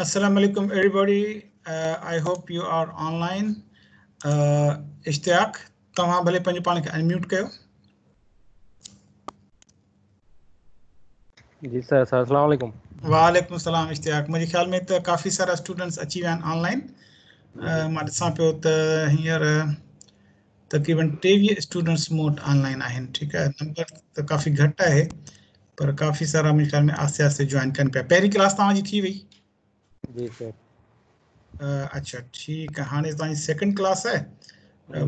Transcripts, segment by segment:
Assalamu alaikum everybody. I hope you are online. Ishtiyaq तव्हां भले पंहिंजो पाण खे अनम्यूट कयो. जी सर अस्सलाम वालेकुम. वालेकुम सलाम इश्तियाक. मुंहिंजे ख्याल में त काफ़ी सारा स्टूडेंट्स अची विया आहिनि ऑनलाइन. मां ॾिसां पियो त हींअर तक़रीबन 23 स्टूडेंट्स मूं वटि ऑनलाइन आहिनि. ठीकु आहे, नंबर त काफ़ी घटि आहे पर काफ़ी सारा मुंहिंजे ख्याल में आस्ते आस्ते जॉइन कनि पिया. पहिरीं क्लास तव्हांजी थी वई? जी सर. अच्छा ठीकु आहे. हाणे तव्हांजी सेकंड क्लास आहे.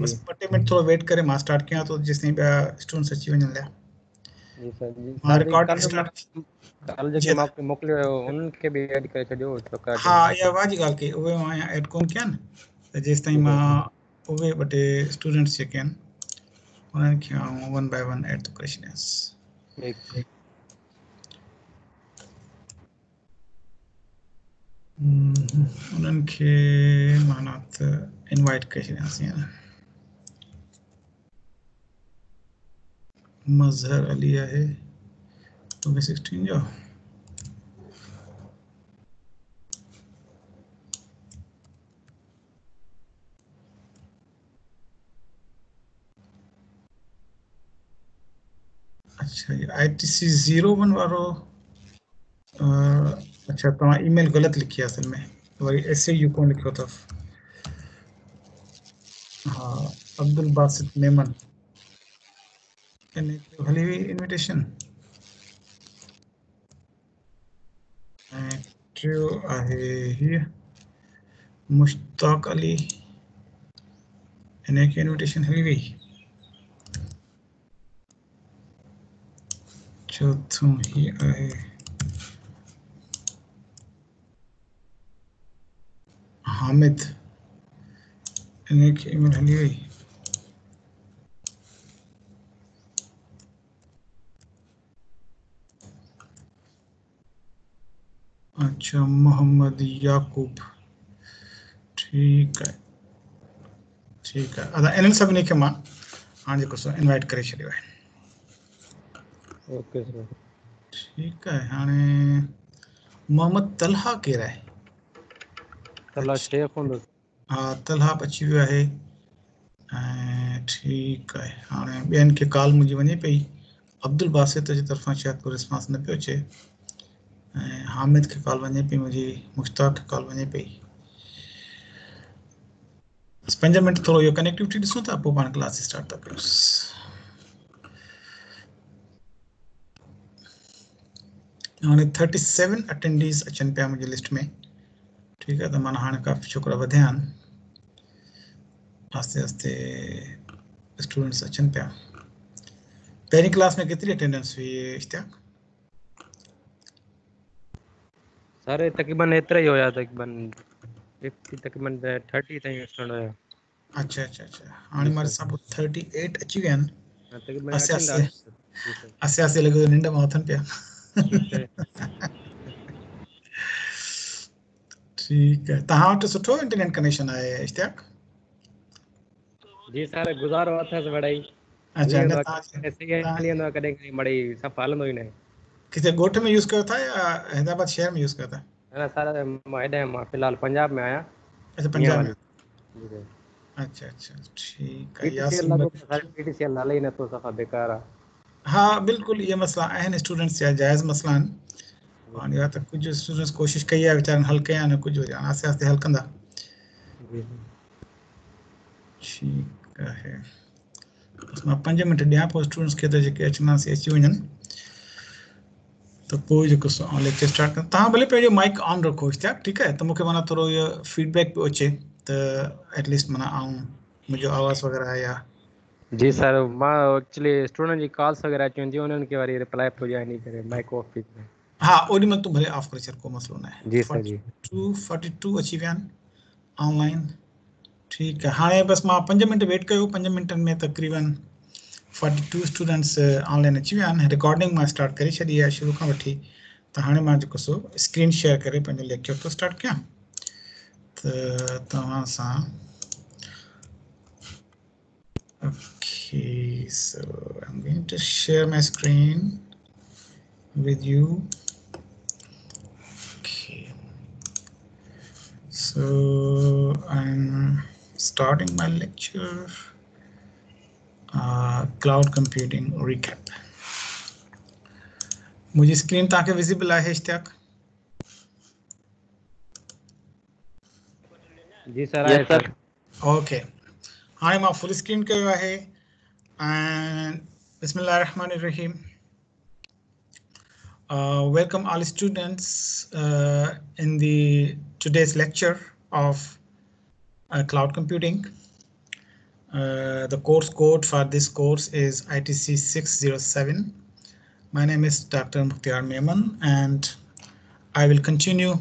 बस जी 2 मिनट थोड़ो वेट करे मां स्टार्ट कयां थो जेसिताईं ॿिया स्टूडेंट्स अची वञनि लाइ. जी सर. जी मां सर रिकॉर्ड कल स्टार्ट जेके मोकिलियो हुयो उन्हनि खे बि ऐड करे छॾियो. हा इहा वाजी ॻाल्हि कई. उहे मां अञा ऐड कोन कया आहिनि त जेसिताईं जी मां उहे 2 टे स्टूडेंट्स जेके आहिनि उन्हनि खे आउं 1 बाय 1 ऐड थो करे छॾियांसि. उन्हनि खे माना त इनवाइट करे छॾियांसि. मज़हर अली आहे 16 जो. अच्छा ये ITC 01 वारो. अच्छा तव्हां ईमेल ग़लति लिखी आहे असल में. वरी SAU कोन लिखियो अथव. हा अब्दुल बासित मेमन. हली हुई इन्विटेशन. ऐं टियों आहे हीअ मुश्ताक अली. हिनखे इन्विटेशन हली वई. चौथों ही आहे हामिद. हिनखे ईमेल हली वई. अच्छा मोहम्मद याकूब. ठीकु आहे ठीकु आहे. अदा इन्हनि सभिनी खे मां हाणे जेको सो इनवाइट करे छॾियो आहे. Okay sir. ठीकु आहे. हाणे मोहम्मद तलहा केरु आहे? तला शेख हूंदो. हा तलहा अची वियो आहे. ऐं ठीकु आहे. हाणे ॿियनि खे कॉल मुंहिंजी वञे पई. अब्दुल बासित जी तरफ़ां शायदि को रिस्पॉन्स न पियो अचे. ऐं हामिद खे कॉल वञे पई मुंहिंजी. मुश्ताक खे कॉल वञे पई. 5 मिंट थोरो इहो कनेक्टिविटी ॾिसूं था पोइ पाण क्लास स्टार्ट था कयूंसि. हाणे 37 अटेंडीज़ अचनि पिया मुंहिंजी लिस्ट में. ठीकु आहे त माना हाणे काफ़ी छोकिरा वधिया आहिनि. आस्ते आस्ते स्टूडेंट्स अचनि पिया. पहिरीं क्लास में केतिरी अटेंडेंस हुई इश्तियाक? सर तक़रीबन एतिरा ई हुया. तक़रीबन 30 ताईं स्टूडेंट हुया. अच्छा अच्छा अच्छा. हाणे मां ॾिसां पोइ 38 अची विया आहिनि. तक़रीबन आस्ते अचनि था. आस्ते आस्ते आस्ते लॻे थो निंड मां उथनि पिया. ठीकु आहे. तव्हां वटि सुठो इंटरनेट कनेक्शन आहे इश्तियाक? जी सर गुज़ारो अथसि वड़ाई. अच्छा न कॾहिं मड़ई सफ़ा हलंदो ई न. किथे ॻोठ में यूज़ कयो था या हैदराबाद शहर में यूज़ कयो था? न सर मां हेॾे मां फ़िलहाल पंजाब में आहियां. अच्छा पंजाब में. जी. अच्छा अच्छा ठीकु आहे. PTCL लॻो सर. PTCL हले ई नथो. सफ़ा बेकार आहे. हा बिल्कुलु इहे मसइला आहिनि. स्टूडेंट्स जा जाइज़ मसइला आहिनि. हाणे या त कुझु स्टूडेंट्स कोशिशि कई आहे वीचारनि हल कया आहिनि. कुझु वरी आस्ते आस्ते हल कंदा. ठीकु आहे. बसि मां 5 मिंट ॾियां पोइ स्टूडेंट्स खे त जेके अचनासीं अची वञनि त पोइ जेको लेक्चर स्टार्ट कनि. तव्हां भले पंहिंजो माइक ऑन रखो इश्तियाक. ठीकु आहे त मूंखे माना थोरो इहो फीडबैक पियो अचे त एटलीस्ट माना मुंहिंजो आवाज़ु वग़ैरह या. जी सर मां एक्चुअली स्टूडेंट जी कॉल्स वग़ैरह अची वेंदियूं उन्हनि खे वरी रिप्लाई पियो ॾियां इन करे माइक ऑफ थी. हा ओॾी महिल तूं भले ऑफ करे छॾ. को मसइलो न आहे. जी सर. जी 42 अची विया आहिनि ऑनलाइन. ठीकु आहे. हाणे बसि मां 5 मिंट वेट कयो. 5 मिंटनि में तक़रीबन 42 स्टूडेंट्स ऑनलाइन अची विया आहिनि. रिकॉर्डिंग मां स्टार्ट करे छॾी आहे शुरू खां वठी. त हाणे मां जेको सो स्क्रीन शेयर करे पंहिंजो लेक्चर थो स्टार्ट कयां त तव्हां सां. Okay, so I'm going to share my screen with you. Okay. So I'm starting my lecture. Cloud computing recap. मुझे स्क्रीन ताकि विजिबल आहे इश्तियाक? जी सर आहे सर. Okay. हाणे मां फुल स्क्रीन कयो आहे and Bismillahirrahmanirrahim. Welcome all students in the today's lecture of cloud computing. The course code for this course is ITC 607. My name is Dr. Mukhtiar Memon, and I will continue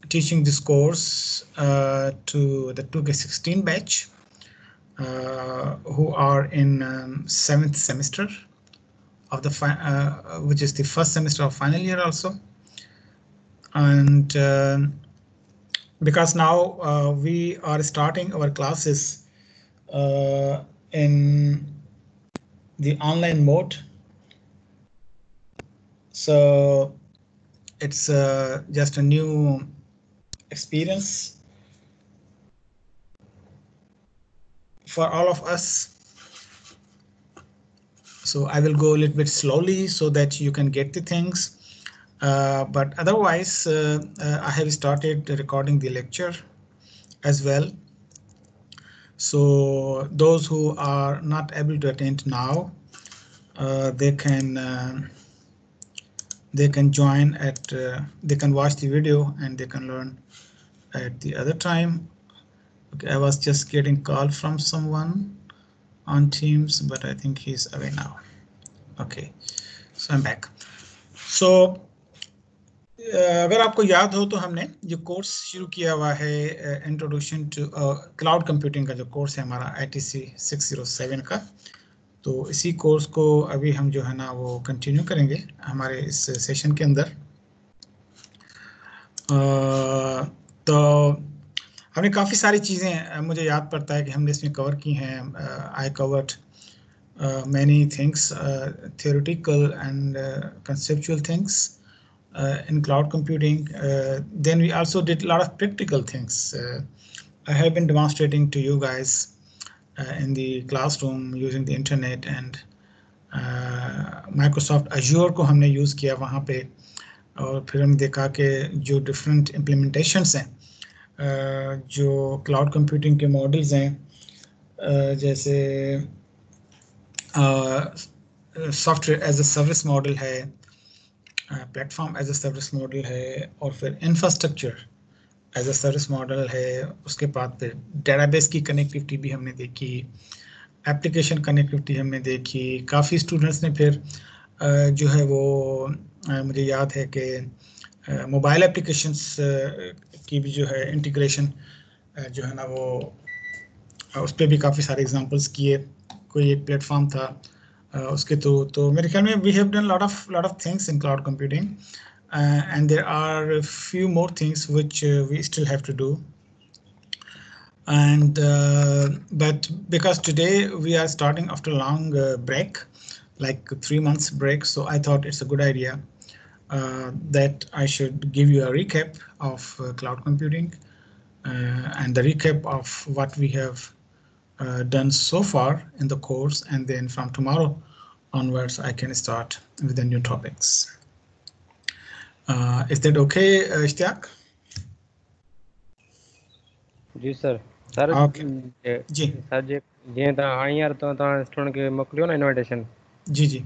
teaching this course to the 2K16 batch who are in 7th semester of the which is the first semester of final year also. And because now we are starting our classes in the online mode, so it's just a new experience for all of us. So I will go a little bit slowly so that you can get the things. But otherwise, I have started recording the lecture as well. So those who are not able to attend now, they can join at, they can watch the video and they can learn at the other time. Okay, I was just getting call from someone on Teams, but I think he's away now. Okay, so I'm back. So अगर आपको याद हो तो हमने ये course शुरू किया हुआ है इंट्रोडक्शन टू क्लाउड कंप्यूटिंग का जो कोर्स है हमारा ITC 607 का, तो इसी कोर्स को अभी हम जो है ना वो कंटिन्यू करेंगे हमारे इस सेशन के अंदर. तो हमने काफ़ी सारी चीज़ें मुझे याद पड़ता है कि हमने इसमें कवर की हैं. I covered many things, theoretical and conceptual things in cloud computing. Then we also did a lot of practical things. I have been demonstrating to you guys in the classroom using the internet, and Microsoft Azure को हमने use किया वहाँ पे, और फिर हम देखा कि जो different implementations हैं, जो cloud computing के models हैं, जैसे software as a service model है, platform as a service model है, और फिर infrastructure as a service model है. उसके बाद फिर डेटाबेस की कनेक्टिविटी भी हमने देखी, एप्लीकेशन कनेक्टिविटी हमने देखी. काफ़ी स्टूडेंट्स ने फिर जो है वो मुझे याद है कि मोबाइल एप्लीकेशंस की भी जो है इंटीग्रेशन जो है ना वो उस पर भी काफ़ी सारे एग्जांपल्स किए. कोई एक प्लेटफॉर्म था उसके तो मेरे ख्याल में we have done lot of things in cloud computing, and there are few more things which we still have to do. And but because today we are starting after a long break, like 3 months break, so I thought it's a good idea that I should give you a recap of cloud computing and the recap of what we have done so far in the course, and then from tomorrow onwards I can start with the new topics. Is that okay, Ishtiaq? जी sir. Sir जी sir जीअं तव्हां हाणे हींअर तव्हां student खे मोकिलियो न इनविटेशन. जी जी.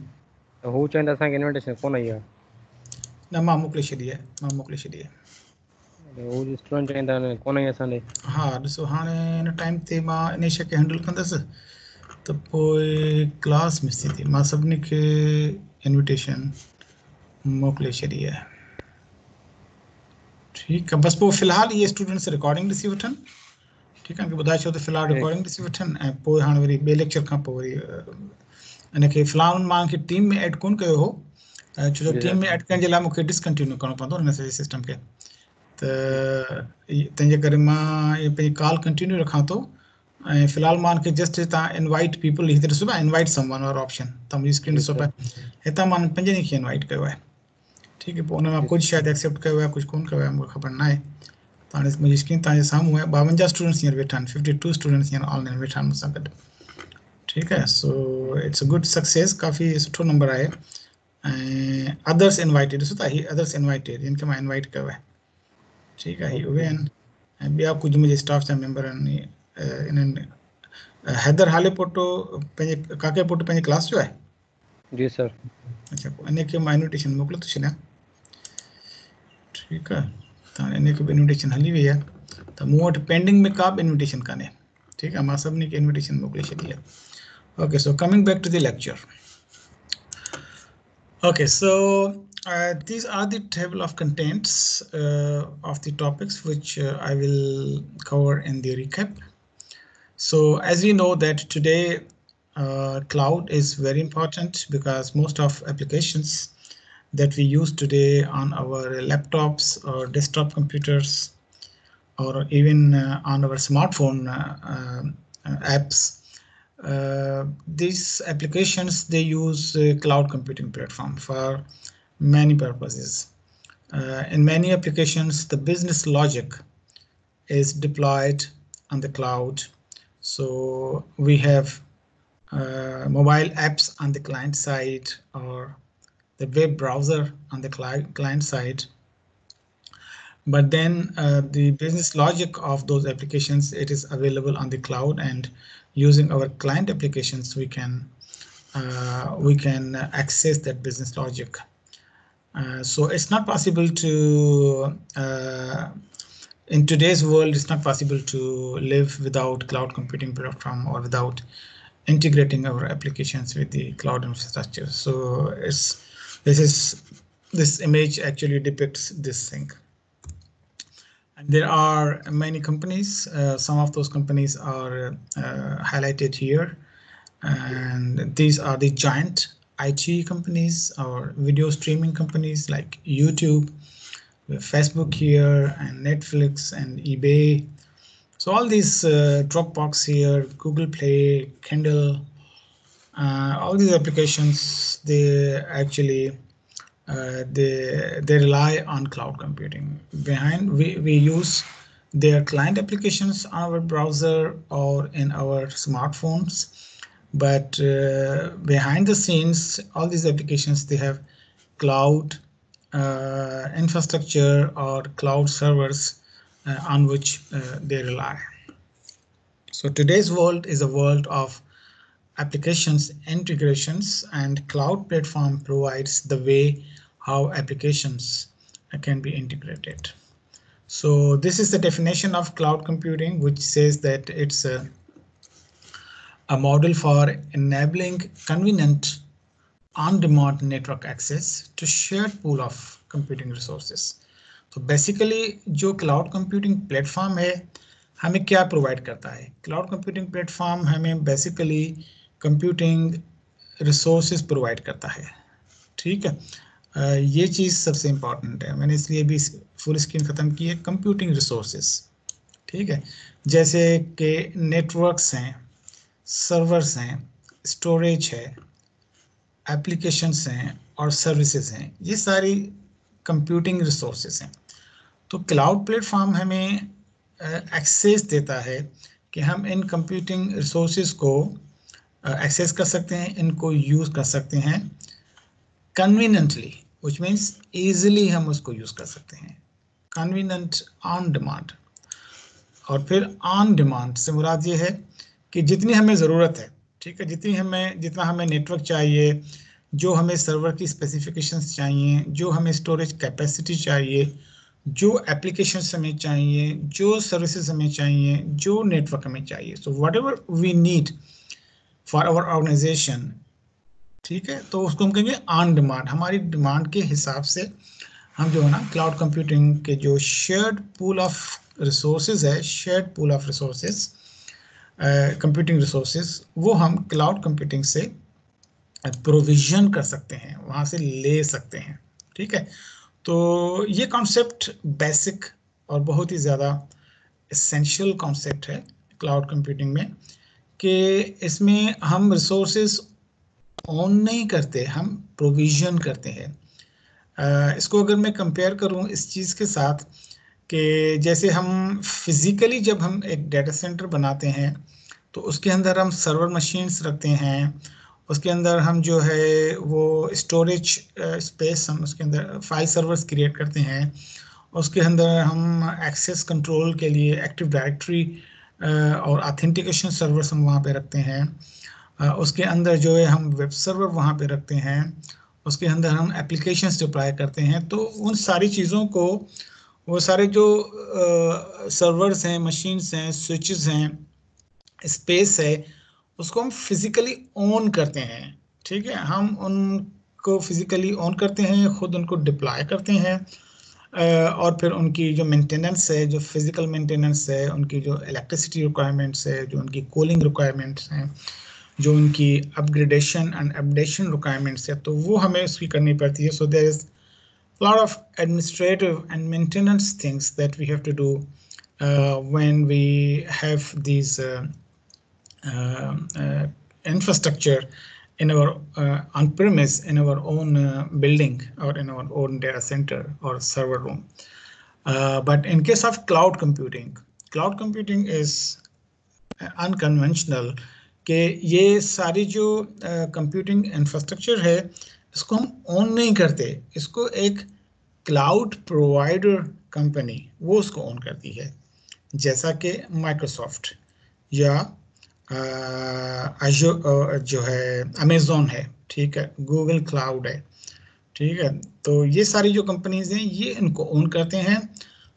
त हू चवनि था असांखे इनविटेशन कोन आई आहे. न मां मोकिले छॾी आहे. हू स्टूडेंट चवनि था कोन आई असांखे. हा ॾिसो हाणे हिन टाइम ते मां इन शइ खे हैंडल कंदुसि त पोइ क्लास मिस थी थिए. मां सभिनी खे इनविटेशन मोकिले छॾी आहे. ठीकु आहे, बसि पोइ फ़िलहालु इहे स्टूडेंट्स रिकॉर्डिंग ॾिसी वठनि. ठीकु आहे, ॿुधाए छो त फ़िलहालु रिकॉर्डिंग ॾिसी वठनि, ऐं पोइ हाणे वरी ॿिए लेक्चर खां पोइ वरी इनखे फ़िलहालु मां खे टीम में ऐड कोन कयो हो, छो जो टीम में ऐड करण जे लाइ मूंखे डिसकंटिन्यू करिणो पवंदो हिन सॼे सिस्टम खे. त तंहिंजे करे मां इहे पंहिंजी कॉल कंटिन्यू रखां थो, ऐं फ़िलहालु मां हिनखे जस्ट तव्हां इनवाइट पीपल हिते ॾिसो पिया, इनवाइट समवन वारो ऑप्शन तव्हां मुंहिंजी स्क्रीन ॾिसो पिया, हितां मां 5 ॼणनि खे इनवाइट कयो आहे. ठीकु आहे, पोइ हुन मां कुझु शायदि एक्सेप्ट कयो आहे, कुझु कोन कयो आहे, मूंखे ख़बर न आहे. ताने मुझे स्क्रीन ताने सामू है 52 स्टूडेंट्स हियर वेठान 52 स्टूडेंट्स हियर ऑनलाइन वेठान मुसा गड ठीक है so it's a good success काफी सुठो नंबर आए अदर्स इनवाइटेड सो ता ही अदर्स इनवाइटेड इनके मैं इनवाइट कयो है ठीक है ही उहे आहिनि ऐं ॿिया कुझु मुंहिंजे स्टाफ जा मेंबर आहिनि इन्हनि हैदर हाले पुटु पंहिंजे काके पुटु पंहिंजे क्लास जो आहे जी सर अच्छा इनखे मां इन्विटेशन मोकिले थो छॾियां ठीकु आहे त हाणे इनखे बि इन्विटेशन हली वई आहे त मूं वटि पेंडिंग में का बि इन्विटेशन कान्हे ठीकु आहे मां सभिनी खे इन्विटेशन मोकिले छॾी आहे okay so coming back to the lecture okay so these are the table of contents of the topics which I will cover in the recap. So as we know that today cloud is very important because most of applications that we use today on our laptops or desktop computers or even on our smartphone apps. These applications, they use cloud computing platform for many purposes. In many applications, the business logic is deployed on the cloud. So we have mobile apps on the client side or the web browser on the client side. But then the business logic of those applications, it is available on the cloud, and using our client applications, we can access that business logic. So it's not possible to in today's world, it's not possible to live without cloud computing platform or without integrating our applications with the cloud infrastructure. So this image actually depicts this thing. And there are many companies. Some of those companies are highlighted here, and these are the giant IT companies or video streaming companies like YouTube, Facebook here, and Netflix and eBay. So all these Dropbox here, Google Play, Kindle, all these applications, they actually they rely on cloud computing. We use their client applications on our browser or in our smartphones, but behind the scenes, all these applications, they have cloud infrastructure or cloud servers on which they rely. So today's world is a world of applications integrations, and cloud platform provides the way how applications can be integrated. So this is the definition of cloud computing, which says that it's a model for enabling convenient on-demand network access to shared pool of computing resources. So basically जो cloud computing platform है हमें क्या provide करता है? Cloud computing platform हमें basically computing resources provide करता है, ठीक है? ये चीज़ सबसे इम्पॉर्टेंट है, मैंने इसलिए भी फुल स्क्रीन ख़त्म की है. कंप्यूटिंग रिसोर्सेस, ठीक है, जैसे कि नेटवर्क्स हैं, सर्वर्स हैं, स्टोरेज है, एप्लीकेशंस हैं और सर्विसेज हैं, ये सारी कंप्यूटिंग रिसोर्सेज हैं. तो क्लाउड प्लेटफॉर्म हमें एक्सेस देता है कि हम इन कंप्यूटिंग रिसोर्सेज को एक्सेस कर सकते हैं, इनको यूज़ कर सकते हैं कन्वीनियंटली, which means easily हम उसको यूज़ कर सकते हैं. कन्वीनियंट ऑन डिमांड, और फिर ऑन डिमांड से मुराद ये है कि जितनी हमें ज़रूरत है, ठीक है, जितना हमें नेटवर्क चाहिए, जो हमें सर्वर की स्पेसिफिकेशंस चाहिए, जो हमें स्टोरेज कैपेसिटी चाहिए, जो एप्लीकेशंस हमें चाहिए, जो सर्विसेज हमें चाहिए, जो नेटवर्क हमें चाहिए, so whatever we need for our organisation, ठीक है, तो उसको हम कहेंगे ऑन डिमांड. हमारी डिमांड के हिसाब से हम जो है ना क्लाउड कंप्यूटिंग के जो शेयर्ड पूल ऑफ रिसोर्सेज है, shared pool of resources computing resources, वो हम क्लाउड कंप्यूटिंग से प्रोविजन कर सकते हैं, वहाँ से ले सकते हैं, ठीक है. तो ये कॉन्सेप्ट बेसिक और बहुत ही ज़्यादा एसेंशियल कॉन्सेप्ट है क्लाउड कंप्यूटिंग में, कि इसमें हम रिसोर्सेज ऑन नहीं करते, हम प्रोविजन करते हैं. इसको अगर मैं कंपेयर करूं इस चीज़ के साथ कि जैसे हम फिजिकली जब हम एक डाटा सेंटर बनाते हैं तो उसके अंदर हम सर्वर मशीन्स रखते हैं, उसके अंदर हम जो है वो स्टोरेज स्पेस, हम उसके अंदर फाइल सर्वर्स क्रिएट करते हैं, उसके अंदर हम एक्सेस कंट्रोल के लिए एक्टिव डायरेक्टरी और ऑथेंटिकेशन सर्वर्स हम वहाँ पे रखते हैं, उसके अंदर जो है हम वेब सर्वर वहाँ पे रखते हैं, उसके अंदर हम एप्लीकेशंस डिप्लॉय करते हैं। तो उन सारी चीज़ों को, वो सारे जो सर्वर्स हैं, मशीन्स हैं, स्विचेस हैं, स्पेस है, उसको हम फिजिकली ऑन करते हैं। ठीक है, हम उनको फिजिकली ऑन करते हैं, खुद उनको डिप्लॉय करते हैं, और फिर उनकी जो मेंटेनेंस है, जो फिजिकल मेंटेनेंस है, उनकी जो इलेक्ट्रिसिटी रिक्वायरमेंट्स है, जो उनकी कूलिंग रिक्वायरमेंट्स हैं, जो उनकी अपग्रेडेशन एंड अपडेशन रिक्वायरमेंट्स है, तो वो हमें उसकी करनी पड़ती है। So there is lot of administrative and maintenance things that we have to do when we have these infrastructure in our on-premise, in our own building, or in our own data center or server room. But in case of cloud computing is unconventional, कि ये सारी जो computing infrastructure है इसको हम on नहीं करते, इसको एक क्लाउड प्रोवाइडर कंपनी वो उसको ऑन करती है, जैसा कि माइक्रोसॉफ्ट या जो है अमेजोन है, ठीक है, गूगल क्लाउड है, ठीक है। तो ये सारी जो कंपनीज हैं ये इनको ओन करते हैं।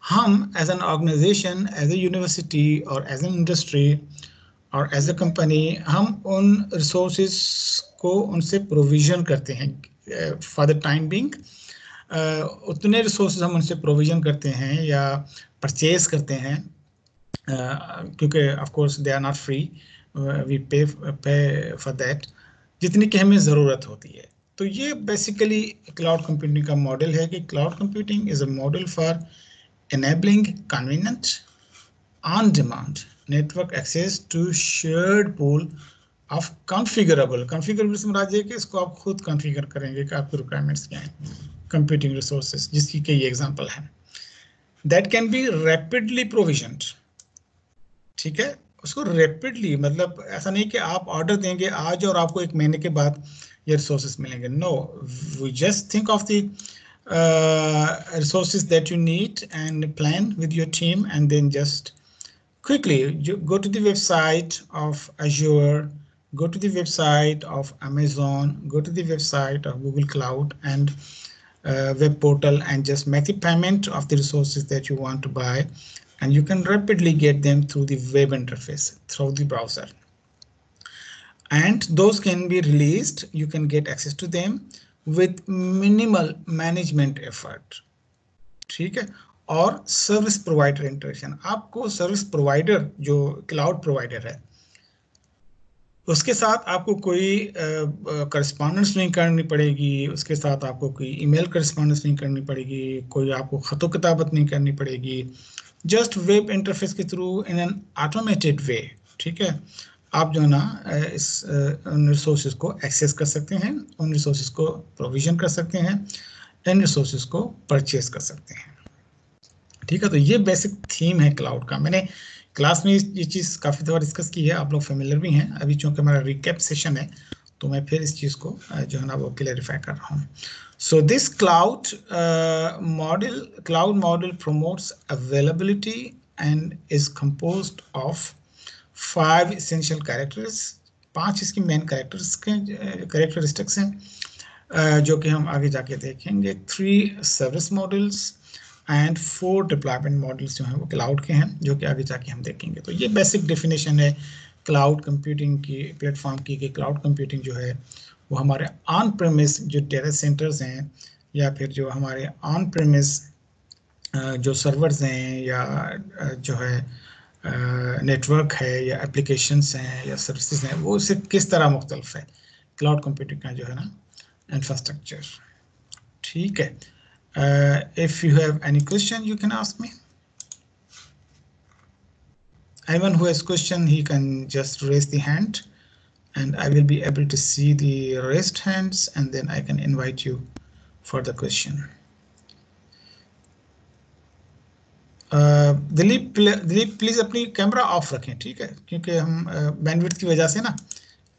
हम as an organisation, as a university और एज एन इंडस्ट्री और एज ए कंपनी, हम उन रिसोर्सेज को उनसे प्रोविजन करते हैं फॉर द टाइम बिंग। उतने रिसोर्सेज हम उनसे प्रोविजन करते हैं या परचेज करते हैं, क्योंकि of course they are not free, we pay for that, जितनी की हमें ज़रूरत होती है। तो ये बेसिकली क्लाउड कंप्यूटिंग का मॉडल है कि cloud computing is a model for enabling convenient on demand network access to shared pool of configurable से मुराद ये कि इसको आप खुद कॉन्फ़िगर करेंगे कि आपकी रिक्वायरमेंट्स क्या हैं, कंप्यूटिंग रिसोर्सेज जिसकी कई एग्जांपल है, दैट कैन बी रैपिडली प्रोविजनड। ठीक है, उसको रैपिडली मतलब ऐसा नहीं कि आप ऑर्डर देंगे आज और आपको एक महीने के बाद ये रिसोर्सेज मिलेंगे। No, we just think of the resources that you need and plan with your team, and then just quickly go to the website of Azure, go to the website of Amazon, go to the website of Google Cloud and web portal, and just make the payment of the resources that you want to buy, and you can rapidly get them through the web interface, through the browser, and those can be released, you can get access to them with minimal management effort। ठीक है, और service provider interaction, आपको service provider जो cloud provider है उसके साथ आपको कोई करस्पॉन्डेंस नहीं करनी पड़ेगी, उसके साथ आपको कोई ईमेल करस्पॉन्डेंस नहीं करनी पड़ेगी, कोई आपको खतो किताबत नहीं करनी पड़ेगी, जस्ट वेब इंटरफेस के थ्रू इन एन ऑटोमेटेड वे। ठीक है, आप जो है ना इस उन रिसोर्सेज को एक्सेस कर सकते हैं, उन रिसोर्सेज को प्रोविजन कर सकते हैं, इन रिसोर्सेज को परचेज कर सकते हैं। ठीक है, तो ये बेसिक थीम है क्लाउड का। मैंने क्लास में ये चीज़ काफ़ी दफ़ा डिस्कस की है, आप लोग फेमिलियर भी हैं। अभी चूँकि हमारा रिकैप सेशन है तो मैं फिर इस चीज़ को जो है ना वो क्लैरिफाई कर रहा हूँ। So this cloud model promotes availability and is composed of 5 essential characters, 5 इसकी मेन कैरेक्टरिस्टिक्स हैं जो कि हम आगे जाके देखेंगे। 3 service models and 4 deployment models जो हैं वो क्लाउड के हैं, जो कि आगे जाके हम देखेंगे। तो ये बेसिक डेफिनेशन है क्लाउड कंप्यूटिंग की, प्लेटफॉर्म की, कि क्लाउड कंप्यूटिंग जो है वो हमारे ऑन प्रेमिस जो डेटा सेंटर्स हैं या फिर जो हमारे ऑन प्रेमिस जो सर्वर्स हैं या जो है नेटवर्क है या एप्लीकेशंस हैं या सर्विसेज हैं, वो उससे किस तरह मुख्तलिफ है क्लाउड कंप्यूटिंग का जो है ना इंफ्रास्ट्रक्चर। ठीक है, if you have any question you can ask me. Anyone who has question, he can just raise the hand and I will be able to see the raised hands and then I can invite you for the question. Dilip please अपनी camera off रखें, ठीक है, क्योंकि हम bandwidth की वजह से ना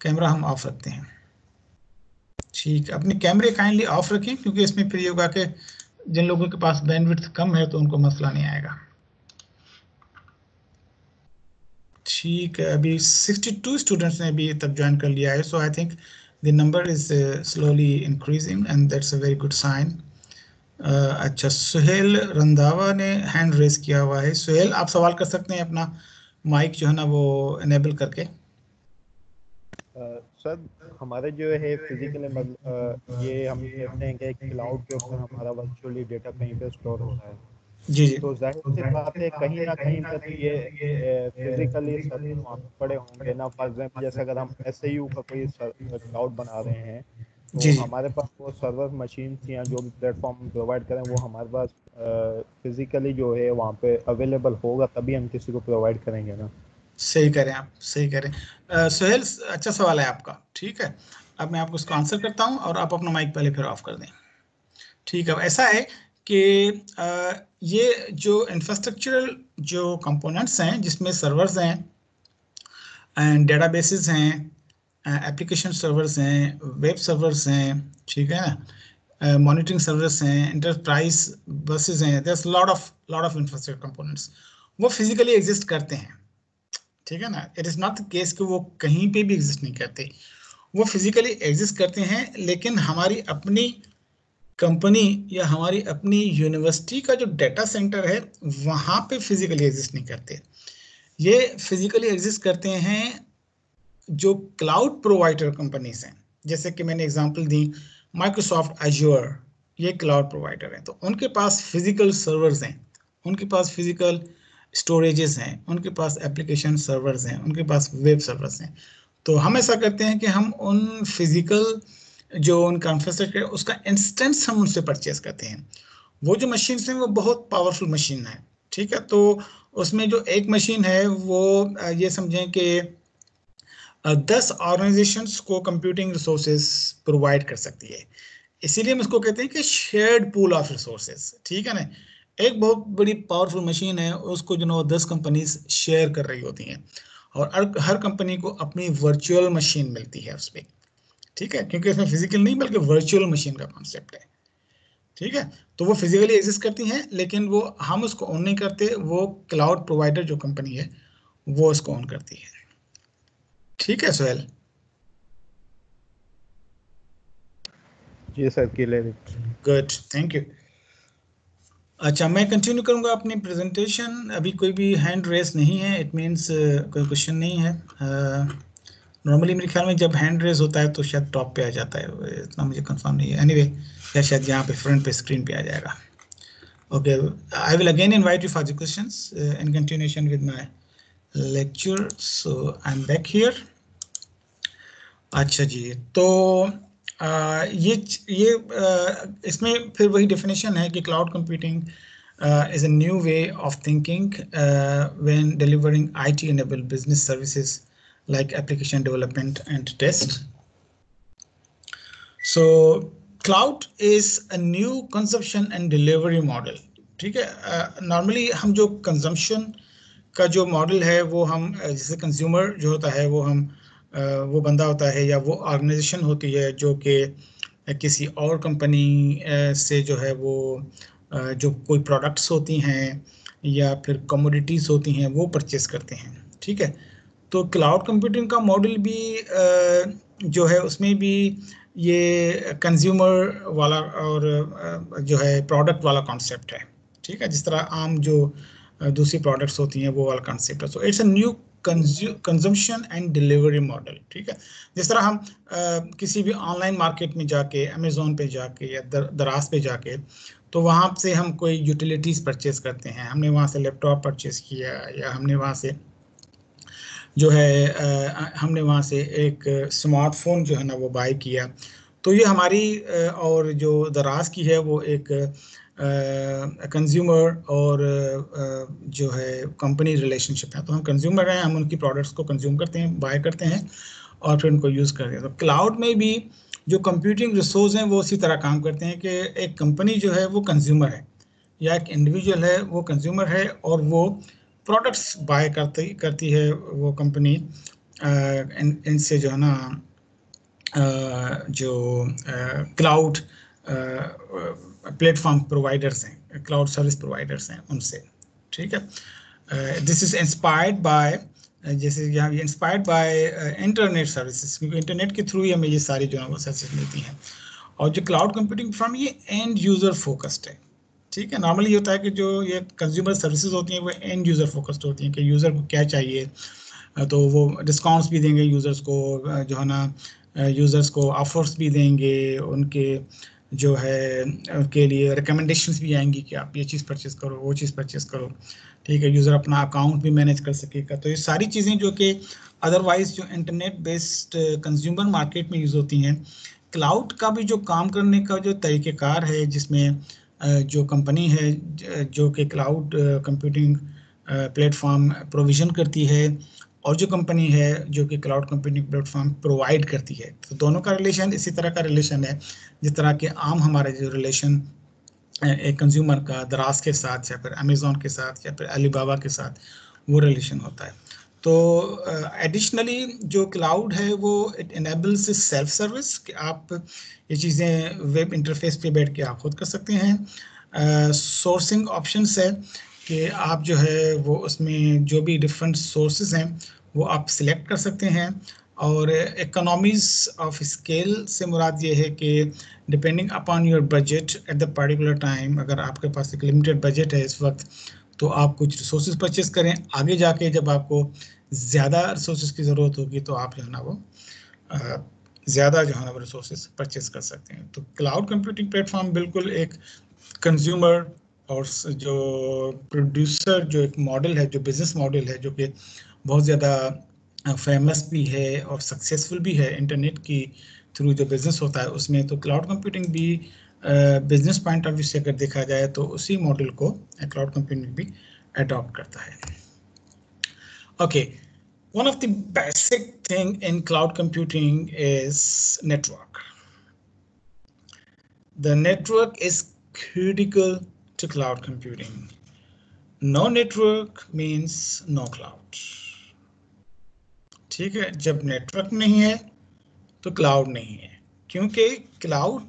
कैमरा हम ऑफ रखते हैं। ठीक है, अपने कैमरे काइंडली ऑफ रखें, क्योंकि इसमें फिर ये होगा कि जिन लोगों के पास बैंडविड्थ कम है तो उनको मसला नहीं आएगा। ठीक है, अभी 62 स्टूडेंट्स ने अभी तक ज्वाइन कर लिया है, so I think the number is slowly increasing and that's a very good sign. अच्छा, सुहेल रंधावा ने हैंड रेस किया हुआ है। सुहेल, आप सवाल कर सकते हैं, अपना माइक जो है ना वो इनेबल करके। सर, हमारे जो है फिजिकली मतलब ये हम कहते हैं कि क्लाउड के ऊपर हमारा वर्चुअली डेटा कहीं पे स्टोर हो रहा है, जी जी तो जाहिर सी बात है कहीं ना कहीं पे तो ये फिजिकली सर्वर वहाँ पे पड़े होंगे ना। फॉर एग्जाम्पल जैसे अगर हम SAU का कोई क्लाउड बना रहे हैं तो जी जी हमारे पास वो सर्वर मशीन या जो भी प्लेटफॉर्म प्रोवाइड करें वो हमारे पास फिजिकली जो है वहाँ पे अवेलेबल होगा, तभी हम किसी को प्रोवाइड करेंगे ना। सही करें, आप सही करें। सुहेल, अच्छा सवाल है आपका, ठीक है। अब मैं आपको उसको आंसर करता हूं और आप अपना माइक पहले फिर ऑफ कर दें। ठीक है, अब ऐसा है कि ये जो इंफ्रास्ट्रक्चरल जो कंपोनेंट्स हैं, जिसमें सर्वर्स हैं एंड डेटाबेसेस हैं, एप्लीकेशन सर्वर्स हैं, वेब सर्वर्स हैं, ठीक है ना, मॉनिटरिंग सर्वर्स हैं, इंटरप्राइज बसेस हैं, there is lot of infrastructure components, वो फिजिकली एग्जिस्ट करते हैं, ठीक है ना। It is not the case कि वो कहीं पे भी एग्जिस्ट नहीं करते, वो फिजिकली एग्जिस्ट करते हैं, लेकिन हमारी अपनी कंपनी या हमारी अपनी यूनिवर्सिटी का जो डेटा सेंटर है वहां पे फिजिकली एग्जिस्ट नहीं करते। ये फिजिकली एग्जिस्ट करते हैं जो क्लाउड प्रोवाइडर कंपनीज हैं, जैसे कि मैंने एग्जांपल दी माइक्रोसॉफ्ट एज्योर, ये क्लाउड प्रोवाइडर हैं, तो उनके पास फिजिकल सर्वर्स हैं, उनके पास फिजिकल स्टोरेजेस हैं, उनके पास एप्लीकेशन सर्वर्स हैं, उनके पास वेब सर्वर्स हैं। तो हम ऐसा करते हैं कि हम उन फिजिकल जो उनका इंफ्रास्ट्रक्चर है उसका इंस्टेंस हम उनसे परचेज करते हैं। वो जो मशीन हैं वो बहुत पावरफुल मशीन है, ठीक है। तो उसमें जो एक मशीन है वो ये समझें कि 10 ऑर्गेनाइजेशंस को कंप्यूटिंग रिसोर्सेज प्रोवाइड कर सकती है, इसीलिए हम इसको कहते हैं कि शेयर्ड पूल ऑफ रिसोर्सेज, ठीक है ना। एक बहुत बड़ी पावरफुल मशीन है, उसको जो ना 10 कंपनीज शेयर कर रही होती हैं, और हर कंपनी को अपनी वर्चुअल मशीन मिलती है उस पर, ठीक है, क्योंकि इसमें फिजिकल नहीं बल्कि वर्चुअल मशीन का कॉन्सेप्ट है, ठीक है। तो वो फिजिकली एग्जिस्ट करती हैं, लेकिन वो हम उसको ऑन नहीं करते, वो क्लाउड प्रोवाइडर जो कंपनी है वो उसको ऑन करती है, ठीक है सोहेल। जी sir, clear. Good, thank you. अच्छा, मैं कंटिन्यू करूंगा अपनी प्रेजेंटेशन। अभी कोई भी हैंड रेस नहीं है, इट मीन्स कोई क्वेश्चन नहीं है। नॉर्मली मेरे ख्याल में जब हैंड रेस होता है तो शायद टॉप पे आ जाता है, इतना मुझे कंफर्म नहीं है। एनीवे, या शायद यहाँ पे फ्रंट पे स्क्रीन पे आ जाएगा। Okay, I will again invite you for the questions in continuation with my lecture. So I am back here. अच्छा जी, तो इसमें फिर वही डेफिनेशन है कि cloud computing is a new way of thinking when delivering IT-enabled business services like application development and test. So cloud is a new consumption and delivery model. ठीक है, normally हम जो कंजम्पशन का जो मॉडल है वो हम जैसे कंज्यूमर जो होता है वो हम वो बंदा होता है या वो ऑर्गेनाइजेशन होती है जो कि किसी और कंपनी से जो है वो जो कोई प्रोडक्ट्स होती हैं या फिर कमोडिटीज़ होती हैं वो परचेस करते हैं, ठीक है। तो क्लाउड कंप्यूटिंग का मॉडल भी जो है उसमें भी ये कंज्यूमर वाला और जो है प्रोडक्ट वाला कॉन्सेप्ट है, ठीक है। जिस तरह आम जो दूसरी प्रोडक्ट्स होती हैं वो वाला कॉन्सेप्ट है। So it's a new consumption and delivery model, ठीक है। जिस तरह हम किसी भी ऑनलाइन मार्केट में जाके अमेजोन पे जाके या दराज पे जाके तो वहाँ से हम कोई यूटिलिटीज़ परचेज करते हैं, हमने वहाँ से लैपटॉप परचेज किया या हमने वहाँ से जो है हमने वहाँ से एक स्मार्टफोन जो है ना वो बाय किया। तो ये हमारी और जो दराज की है वो एक कंज्यूमर और जो है कंपनी रिलेशनशिप है। तो हम कंज्यूमर हैं, हम उनकी प्रोडक्ट्स को कंज्यूम करते हैं, बाय करते हैं और फिर उनको यूज़ करते हैं। तो क्लाउड में भी जो कंप्यूटिंग रिसोर्स हैं वो उसी तरह काम करते हैं कि एक कंपनी जो है वो कंज्यूमर है, या एक इंडिविजुअल है, वो कंज्यूमर है और वो प्रोडक्ट्स बाय करती है वो कंपनी इनसे जो है ना जो क्लाउड प्लेटफॉर्म प्रोवाइडर्स हैं, क्लाउड सर्विस प्रोवाइडर्स हैं उनसे, ठीक है। दिस इज इंस्पायर्ड बाय, जैसे यहाँ इंस्पायर्ड बाय इंटरनेट सर्विसेज, क्योंकि इंटरनेट के थ्रू ही हमें ये सारी जो है वो सर्विसेज मिलती हैं। और जो क्लाउड कंप्यूटिंग प्लेटफॉर्म ये एंड यूजर फोकस्ड है, ठीक है। नॉर्मली ये होता है कि जो ये कंज्यूमर सर्विसेज होती हैं वो एंड यूजर फोकस्ड होती हैं कि यूजर को क्या चाहिए, तो वो डिस्काउंट्स भी देंगे यूजर्स को, जो है ना यूजर्स को ऑफर्स भी देंगे, उनके जो है उनके लिए रिकमेंडेशंस भी आएंगी कि आप ये चीज़ परचेस करो, वो चीज़ परचेस करो, ठीक है। यूज़र अपना अकाउंट भी मैनेज कर सकेगा। तो ये सारी चीज़ें जो कि अदरवाइज जो इंटरनेट बेस्ड कंज्यूमर मार्केट में यूज़ होती हैं, क्लाउड का भी जो काम करने का जो तरीक़ेकार है, जिसमें जो कंपनी है जो कि क्लाउड कंप्यूटिंग प्लेटफॉर्म प्रोविज़न करती है और जो कंपनी है जो कि क्लाउड कंप्यूटिंग प्लेटफॉर्म प्रोवाइड करती है, तो दोनों का रिलेशन इसी तरह का रिलेशन है जिस तरह के आम हमारा जो रिलेशन एक कंज्यूमर का दराज के साथ या फिर अमेज़ॉन के साथ या फिर अलीबाबा के साथ वो रिलेशन होता है। तो एडिशनली जो क्लाउड है वो इट इनेबल्स सेल्फ सर्विस कि आप ये चीज़ें वेब इंटरफेस पे बैठ के आप खुद कर सकते हैं। सोर्सिंग ऑप्शंस है कि आप जो है वो उसमें जो भी डिफरेंट सोर्सेज हैं वो आप सिलेक्ट कर सकते हैं। और इकोनॉमीज ऑफ स्केल से मुराद ये है कि depending upon your budget at the particular time, अगर आपके पास एक लिमिटेड बजट है इस वक्त तो आप कुछ रिसोर्सेज परचेस करें, आगे जाके जब आपको ज़्यादा रिसोर्सेज की ज़रूरत होगी तो आप जो है ना वो ज़्यादा जो है ना वो रिसोर्सेज परचेस कर सकते हैं। तो क्लाउड कंप्यूटिंग प्लेटफॉर्म बिल्कुल एक कंज्यूमर और जो प्रोड्यूसर जो एक मॉडल है, जो बिजनेस मॉडल है, जो कि बहुत ज़्यादा फेमस भी है और सक्सेसफुल भी है इंटरनेट की थ्रू जो बिजनेस होता है उसमें, तो क्लाउड कंप्यूटिंग भी बिजनेस पॉइंट ऑफ व्यू से अगर देखा जाए तो उसी मॉडल को क्लाउड कंप्यूटिंग भी अडॉप्ट करता है। Okay, one of the basic thing in cloud computing is network. The network is critical to cloud computing. No network means no cloud. ठीक है, जब नेटवर्क नहीं है तो क्लाउड नहीं है, क्योंकि क्लाउड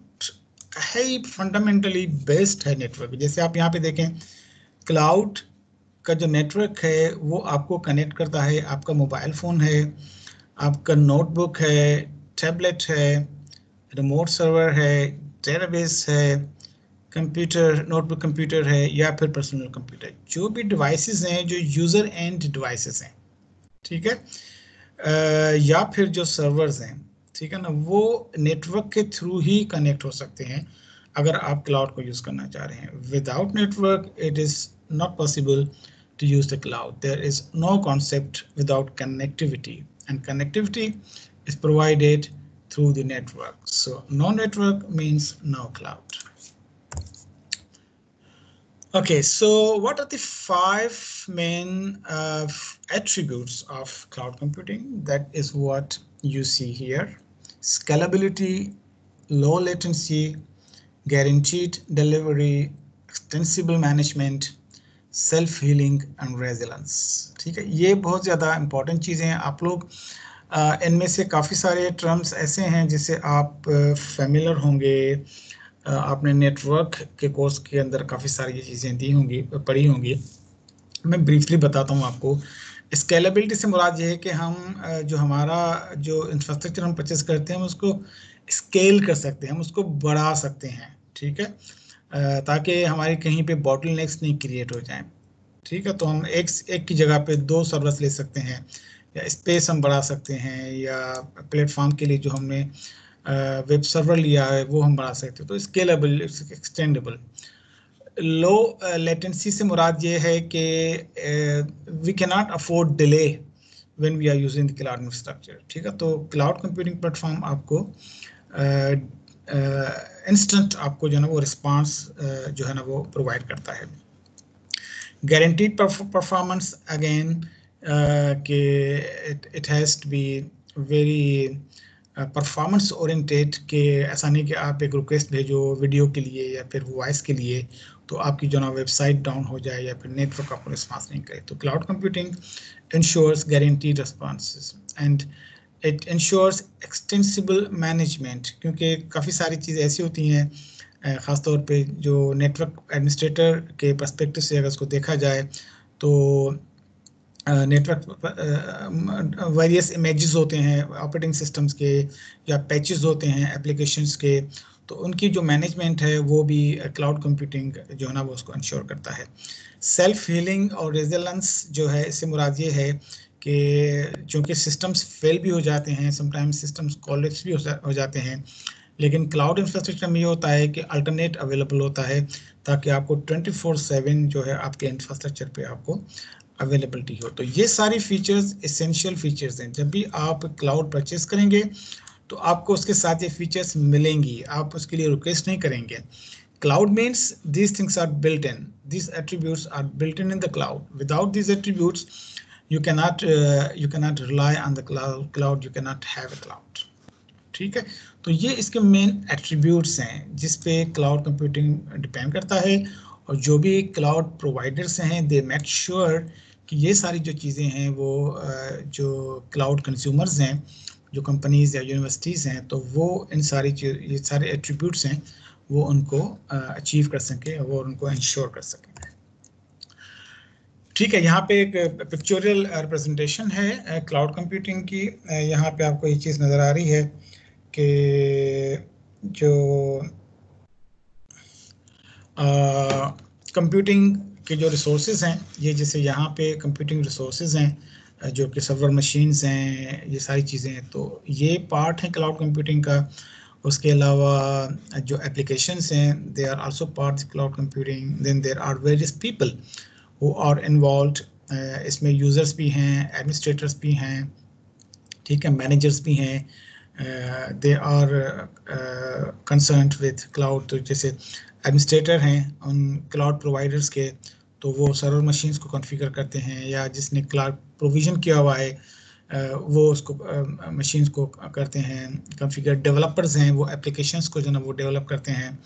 है ही फंडामेंटली बेस्ड है नेटवर्क। जैसे आप यहाँ पे देखें, क्लाउड का जो नेटवर्क है वो आपको कनेक्ट करता है, आपका मोबाइल फ़ोन है, आपका नोटबुक है, टैबलेट है, रिमोट सर्वर है, डेटाबेस है, कंप्यूटर, नोटबुक कंप्यूटर है या फिर पर्सनल कंप्यूटर, जो भी डिवाइसेस हैं जो यूज़र एंड डिवाइसेस हैं, ठीक है, या फिर जो सर्वर्स हैं, ठीक है ना, वो नेटवर्क के थ्रू ही कनेक्ट हो सकते हैं अगर आप क्लाउड को यूज़ करना चाह रहे हैं। Without network it is not possible to use the cloud. There is no concept without connectivity, and connectivity is provided through the network. So no network means no cloud. Okay, so what are the 5 main attributes of cloud computing? That is what you see here: scalability, low latency, guaranteed delivery, extensible management, self healing and resilience. ठीक है, ये बहुत ज़्यादा important चीज़ें हैं। आप लोग इनमें से काफ़ी सारे टर्म्स ऐसे हैं जिससे आप फेमिलियर होंगे, आपने नेटवर्क के कोर्स के अंदर काफ़ी सारी ये चीज़ें दी होंगी, पढ़ी होंगी। मैं ब्रीफली बताता हूँ आपको। स्केलेबिलिटी से मुराद ये है कि हम जो हमारा जो इंफ्रास्ट्रक्चर हम परचेस करते हैं हम उसको स्केल कर सकते हैं, हम उसको बढ़ा सकते हैं, ठीक है, ताकि हमारी कहीं पे बॉटलनेक्स नहीं क्रिएट हो जाएं, ठीक है। तो हम एक की जगह पे 2 सर्वर्स ले सकते हैं, या स्पेस हम बढ़ा सकते हैं, या प्लेटफॉर्म के लिए जो हमने वेब सर्वर लिया है वो हम बढ़ा सकते हैं। तो स्केलेबल, एक्सटेंडेबल। लो लेटेंसी से मुराद ये है कि we can not afford delay when we are using the cloud infrastructure, ठीक है। तो क्लाउड कंप्यूटिंग प्लेटफॉर्म आपको इंस्टेंट आपको जो है ना वो रिस्पांस जो है ना वो प्रोवाइड करता है। गारंटीड परफॉर्मेंस, अगेन कि it has to be very performance oriented के ऐसा नहीं कि आप एक रिक्वेस्ट भेजो वीडियो के लिए या फिर वॉइस के लिए तो आपकी जो ना वेबसाइट डाउन हो जाए या फिर नेटवर्क आपको रिस्पॉन्स नहीं करे। तो cloud computing ensures guaranteed responses and it ensures extensible management, क्योंकि काफ़ी सारी चीज़ें ऐसी होती हैं ख़ासतौर पे जो नेटवर्क एडमिनिस्ट्रेटर के पर्सपेक्टिव से अगर उसको देखा जाए तो नेटवर्क वेरियस इमेजेस होते हैं ऑपरेटिंग सिस्टम्स के या पैचेस होते हैं एप्लीकेशंस के, तो उनकी जो मैनेजमेंट है वो भी क्लाउड कंप्यूटिंग जो है ना वो उसको इंश्योर करता है। सेल्फ हीलिंग और रेजिलेंस जो है इससे मुराद ये है कि चूँकि सिस्टम्स फेल भी हो जाते हैं, समटाइम्स सिस्टम्स कोलैप्स भी हो जाते हैं, लेकिन क्लाउड इंफ्रास्ट्रक्चर में ये होता है कि अल्टरनेट अवेलेबल होता है ताकि आपको 24/7 जो है आपके इंफ्रास्ट्रक्चर पे आपको अवेलेबिलिटी हो। तो ये सारी फीचर्स एसेंशियल फीचर्स हैं। जब भी आप क्लाउड परचेस करेंगे तो आपको उसके साथ ये फीचर्स मिलेंगी, आप उसके लिए रिक्वेस्ट नहीं करेंगे। Cloud means these things are built in, these attributes are built in the cloud. Without these attributes, you cannot rely on the cloud, you cannot have a cloud. ठीक है, तो ये इसके मेन एट्रीब्यूट्स हैं जिस पे क्लाउड कंप्यूटिंग डिपेंड करता है, और जो भी क्लाउड प्रोवाइडर्स हैं दे मेक श्योर कि ये सारी जो चीज़ें हैं वो जो क्लाउड कंज्यूमर्स हैं, जो कंपनीज या यूनिवर्सिटीज़ हैं, तो वो इन सारी ये सारे एट्रीब्यूट्स हैं वो उनको अचीव कर सकें, वो उनको इंश्योर कर सकें। ठीक है, यहाँ पे एक पिक्चोरियल रिप्रेजेंटेशन है क्लाउड कंप्यूटिंग की। यहाँ पे आपको ये चीज़ नज़र आ रही है कि जो कंप्यूटिंग के जो रिसोर्सेज हैं, ये जैसे यहाँ पे कंप्यूटिंग रिसोर्सेज हैं जो कि सर्वर मशीन्स हैं, ये सारी चीज़ें हैं, तो ये पार्ट है क्लाउड कंप्यूटिंग का। उसके अलावा जो एप्लीकेशंस हैं they are also part cloud computing. Then there are various people who are involved, इसमें यूज़र्स भी हैं, एडमिनिस्ट्रेटर्स भी हैं, ठीक है, मैनेजर्स भी हैं, they are concerned with cloud. तो जैसे एडमिनिस्ट्रेटर हैं उन क्लाउड प्रोवाइडर्स के, तो वो सर्वर मशीन्स को कॉन्फ़िगर करते हैं, या जिसने क्लाउड प्रोविज़न किया हुआ है वो उसको मशीन्स को करते हैं कॉन्फ़िगर। डेवलपर्स हैं वो एप्लीकेशंस को जो ना वो डेवलप करते हैं,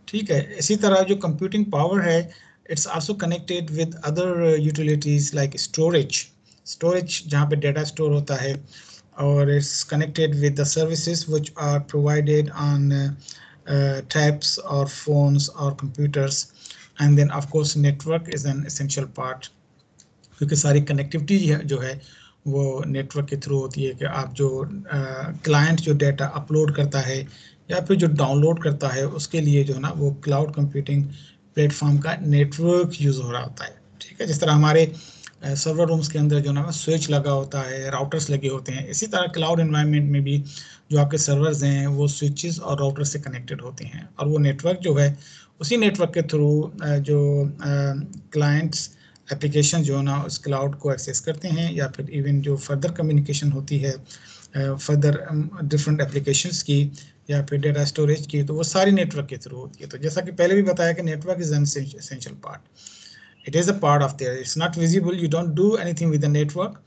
ठीक है। इसी तरह जो कंप्यूटिंग पावर है it's also connected with other utilities like storage जहाँ पे डाटा स्टोर होता है, और it's connected with the services which are provided on tabs और फोन्स और computers. And then of course network is an essential part, क्योंकि सारी connectivity जो है वो नेटवर्क के थ्रू होती है कि आप जो क्लाइंट जो डाटा अपलोड करता है या फिर जो डाउनलोड करता है उसके लिए जो है ना वो क्लाउड कंप्यूटिंग प्लेटफॉर्म का नेटवर्क यूज़ हो रहा होता है, ठीक है। जिस तरह हमारे सर्वर रूम्स के अंदर जो ना स्विच लगा होता है, राउटर्स लगे होते हैं, इसी तरह क्लाउड एनवायरनमेंट में भी जो आपके सर्वर्स हैं वो स्विचेस और राउटर से कनेक्टेड होते हैं, और वो नेटवर्क जो है उसी नेटवर्क के थ्रू जो क्लाइंट्स एप्लीकेशन जो ना उस क्लाउड को एक्सेस करते हैं, या फिर इवन जो फर्दर कम्युनिकेशन होती है फर्दर डिफरेंट एप्लीकेशंस की या फिर डेटा स्टोरेज की, तो वो सारी नेटवर्क के थ्रू होती है। तो जैसा कि पहले भी बताया कि network is an essential part, it is a part of there, it's not visible, you don't do anything with the network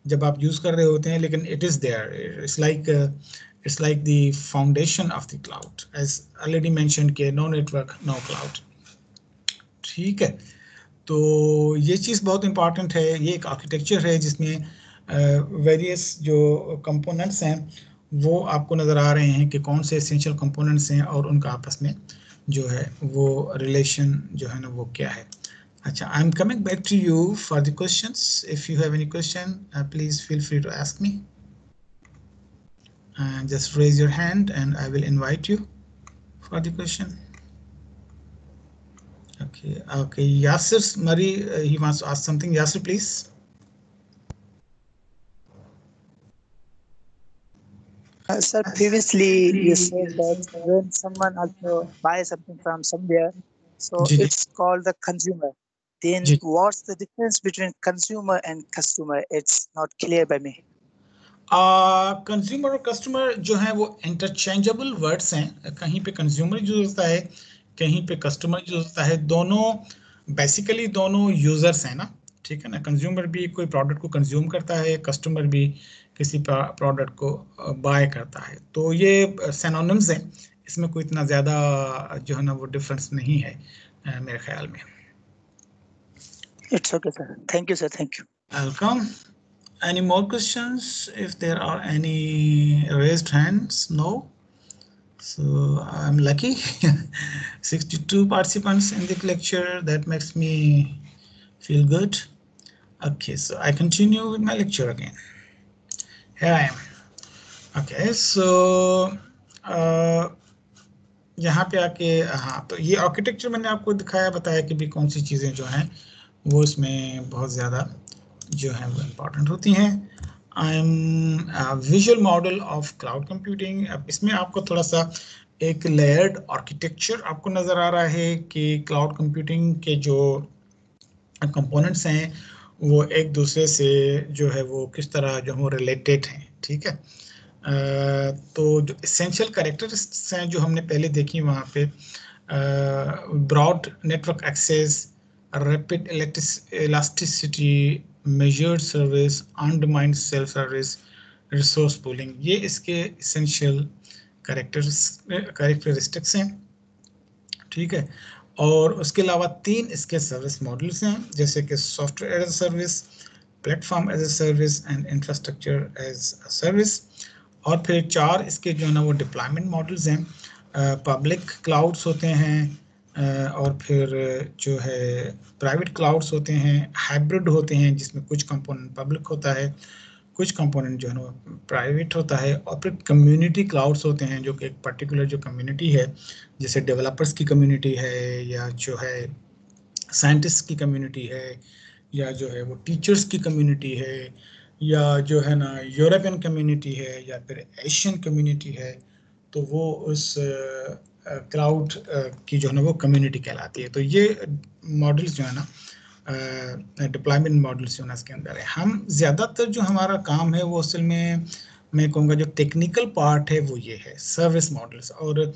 जब आप यूज़ कर रहे होते हैं, लेकिन it is there, it's like the foundation of the cloud, as already mentioned के no network no cloud, ठीक है। तो ये चीज़ बहुत इम्पॉर्टेंट है, ये एक आर्किटेक्चर है जिसमें वेरियस जो कंपोनेंट्स हैं वो आपको नज़र आ रहे हैं कि कौन से एसेंशियल कंपोनेंट्स हैं और उनका आपस में जो है वो रिलेशन जो है ना वो क्या है। अच्छा, I am coming back to you for the questions, if you have any question please feel free to ask me, and just raise your hand and I will invite you for the question. Okay, Yasir Mari, he wants to ask something. Yasir, please. Sir, previously you said that when someone also buys something from somewhere, so it's called the consumer. Then what's the difference between consumer and customer? It's not clear by me. Consumer और customer जो है वो interchangeable words हैं, कहीं पे consumer use होता है, कहीं पे कस्टमर यूज होता है, दोनों बेसिकली दोनों यूजर्स हैं ना, ठीक है ना। कंज्यूमर भी कोई प्रोडक्ट को कंज्यूम करता है, कस्टमर भी किसी प्रोडक्ट को बाय करता है। तो ये सिनोनिम्स हैं, इसमें कोई इतना ज़्यादा जो है ना वो डिफरेंस नहीं है मेरे ख्याल में। It's okay, sir. Thank you, sir. Thank you. Welcome. Any more questions? If there are any raised hands, no. So I'm lucky. 62 participants in the lecture. That makes me feel good. Okay, so I continue with my lecture again. Here I am. Okay, so यहाँ पे आके हाँ, तो ये architecture मैंने आपको दिखाया, बताया कि भी कौन सी चीज़ें जो हैं वो इसमें बहुत ज़्यादा जो है वो इम्पॉर्टेंट होती हैं। I am visual model of cloud computing. अब इसमें आपको थोड़ा सा एक लेयर्ड आर्किटेक्चर आपको नज़र आ रहा है कि क्लाउड कंप्यूटिंग के जो कंपोनेंट्स हैं वो एक दूसरे से जो है वो किस तरह जो है रिलेटेड हैं, ठीक है। तो जो एसेंशियल कैरेक्टरिस्टिक्स हैं जो हमने पहले देखी वहाँ पे, broad network access, rapid elasticity, measured service, undefined self service, resource pooling, ये इसके एसेंशियल कैरेक्टरिस्टिक्स हैं, ठीक है। और उसके अलावा 3 इसके सर्विस मॉडल्स हैं, जैसे कि software as a service, platform as a service and infrastructure as a service. और फिर 4 इसके जो है ना वो डिप्लॉयमेंट मॉडल्स हैं। पब्लिक क्लाउड्स होते हैं और फिर जो है प्राइवेट क्लाउड्स होते हैं, हाइब्रिड होते हैं जिसमें कुछ कंपोनेंट पब्लिक होता है, कुछ कंपोनेंट जो है ना प्राइवेट होता है, और फिर कम्युनिटी क्लाउड्स होते हैं जो कि एक पर्टिकुलर जो कम्युनिटी है, जैसे डेवलपर्स की कम्युनिटी है, या जो है साइंटिस्ट की कम्युनिटी है, या जो है वो टीचर्स की कम्युनिटी है, या जो है ना यूरोपियन कम्युनिटी है, या फिर एशियन कम्युनिटी है, तो वो उस क्लाउड की जो है ना वो कम्युनिटी कहलाती है। तो ये मॉडल्स जो है ना डिप्लॉयमेंट मॉडल्स जो है इसके अंदर है। हम ज़्यादातर जो हमारा काम है वो असल में मैं कहूँगा जो टेक्निकल पार्ट है वो ये है, सर्विस मॉडल्स। और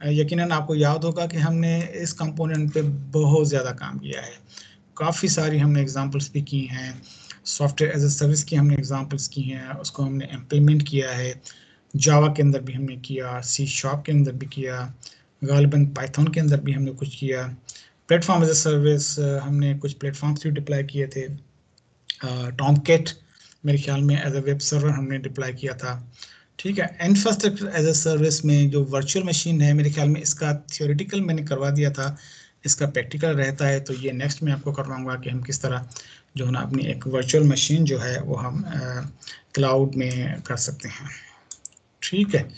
यकीनन आपको याद होगा कि हमने इस कंपोनेंट पे बहुत ज़्यादा काम किया है, काफ़ी सारी हमने एग्जांपल्स भी की हैं, सॉफ्टवेयर एज अ सर्विस की हमने एग्जांपल्स की हैं, उसको हमने इम्प्लीमेंट किया है, जावा के अंदर भी हमने किया, सी शार्प के अंदर भी किया, गालिबन पाइथन के अंदर भी हमने कुछ किया। प्लेटफॉर्म एज अ सर्विस हमने कुछ प्लेटफॉर्म्स भी डिप्लॉय किए थे। टॉमकैट मेरे ख्याल में एज अ वेब सर्वर हमने डिप्लॉय किया था, ठीक है। इंफ्रास्ट्रक्चर एज अ सर्विस में जो वर्चुअल मशीन है, मेरे ख्याल में इसका थियोरेटिकल मैंने करवा दिया था, इसका प्रैक्टिकल रहता है, तो ये नेक्स्ट में आपको करवाऊंगा कि हम किस तरह जो है ना अपनी एक वर्चुअल मशीन जो है वो हम क्लाउड में कर सकते हैं, ठीक है।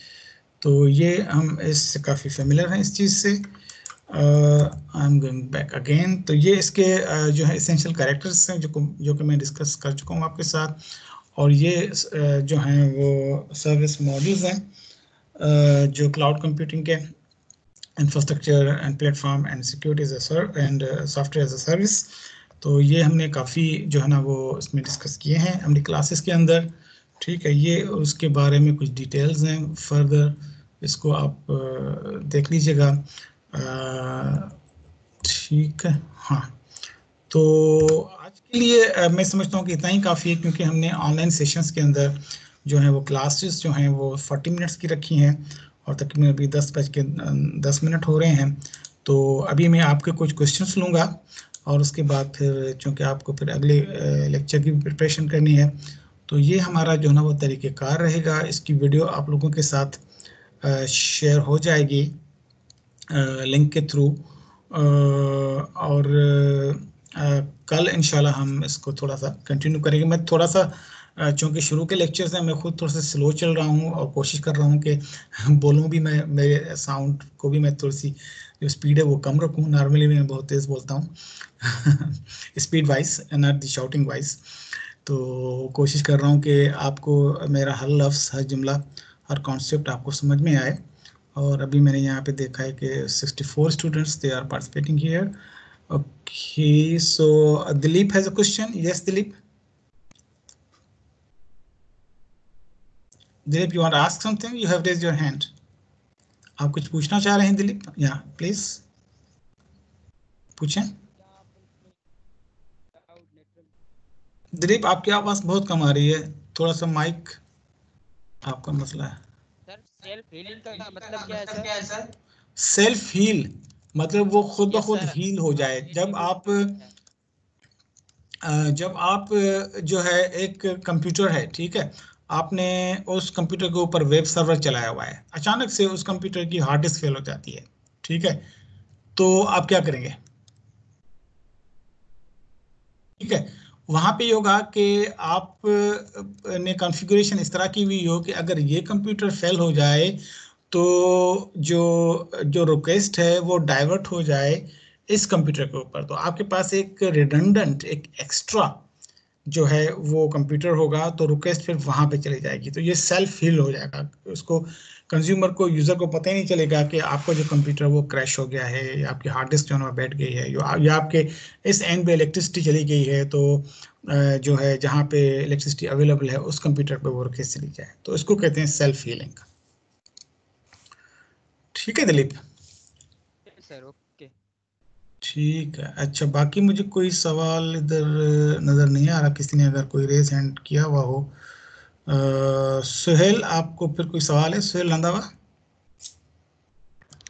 तो ये हम इससे काफ़ी फेमिलियर हैं इस चीज़ से। I am going back again. तो ये इसके जो है एसेंशियल कैरेक्टर्स हैं जो कि मैं डिस्कस कर चुका हूँ आपके साथ, और ये जो हैं वो सर्विस मॉडल्स हैं जो क्लाउड कंप्यूटिंग के, infrastructure and platform and security and software as a service. तो ये हमने काफ़ी जो है ना वो इसमें डिस्कस किए हैं अपनी क्लासेस के अंदर, ठीक है। ये उसके बारे में कुछ डिटेल्स हैं, फर्दर इसको आप देख लीजिएगा, ठीक है। हाँ, तो आज के लिए मैं समझता हूँ कि इतना ही काफ़ी है, क्योंकि हमने ऑनलाइन सेशंस के अंदर जो है वो क्लासेस जो हैं वो 40 मिनट्स की रखी हैं, और तकरीबन अभी 10:10 हो रहे हैं। तो अभी मैं आपके कुछ क्वेश्चंस लूँगा, और उसके बाद फिर चूँकि आपको फिर अगले लेक्चर की प्रिपरेशन करनी है, तो ये हमारा जो है ना वो तरीक़ेकार रहेगा। इसकी वीडियो आप लोगों के साथ शेयर हो जाएगी लिंक के थ्रू, और कल इंशाल्लाह हम इसको थोड़ा सा कंटिन्यू करेंगे। मैं थोड़ा सा चूँकि शुरू के लेक्चर्स हैं, मैं खुद थोड़ा सा स्लो चल रहा हूँ, और कोशिश कर रहा हूँ कि बोलूँ भी मैं, मेरे साउंड को भी मैं थोड़ी सी जो स्पीड है वो कम रखूँ। नॉर्मली मैं बहुत तेज़ बोलता हूँ speed wise, not the shouting wise. तो कोशिश कर रहा हूँ कि आपको मेरा हर लफ्ज़, हर जुमला, हर कॉन्सेप्ट आपको समझ में आए। और अभी मैंने यहाँ पे देखा है कि 64 students they are participating here. Okay, so Dilip has a question. Yes Dilip, Dilip you want to ask something, you have raised your hand. आप कुछ पूछना चाह रहे हैं दिलीप? या प्लीज पूछें। दिलीप आपकी आवाज़ बहुत कम आ रही है, थोड़ा सा माइक आपका मसला है। सर सेल्फ हीलिंग का मतलब क्या है सर? सेल्फ हील मतलब वो खुद ब यस खुद सर। हील हो जाए। जब आप जो है एक कंप्यूटर है, ठीक है, आपने उस कंप्यूटर के ऊपर वेब सर्वर चलाया हुआ है, अचानक से उस कंप्यूटर की हार्ड डिस्क फेल हो जाती है, ठीक है, तो आप क्या करेंगे? ठीक है, वहां पे ये होगा कि आप ने कॉन्फ़िगरेशन इस तरह की हुई हो कि अगर ये कंप्यूटर फेल हो जाए तो जो जो रिक्वेस्ट है वो डाइवर्ट हो जाए इस कंप्यूटर के ऊपर, तो आपके पास एक रिडंडेंट, एक एक्स्ट्रा जो है वो कंप्यूटर होगा, तो रिक्वेस्ट फिर वहां पे चली जाएगी, तो ये सेल्फ हील हो जाएगा। उसको कंज्यूमर को, यूजर को पता ही नहीं चलेगा कि आपका जो कंप्यूटर वो क्रैश हो गया है, या आपकी हार्ड डिस्क जो है बैठ गई है, या आपके इस एंड पे इलेक्ट्रिसिटी चली गई है, तो जो है जहाँ पे इलेक्ट्रिसिटी अवेलेबल है उस कंप्यूटर पे वो रिक्वेस्ट चली जाए, तो इसको कहते हैं सेल्फ हीलिंग। ठीक है दिलीप? Sir okay. ठीक है, अच्छा, बाकी मुझे कोई सवाल इधर नज़र नहीं आ रहा, किसी ने अगर कोई रेस हैंड किया हुआ हो। सुहेल, आपको फिर कोई सवाल है? सुहेल रंधावा।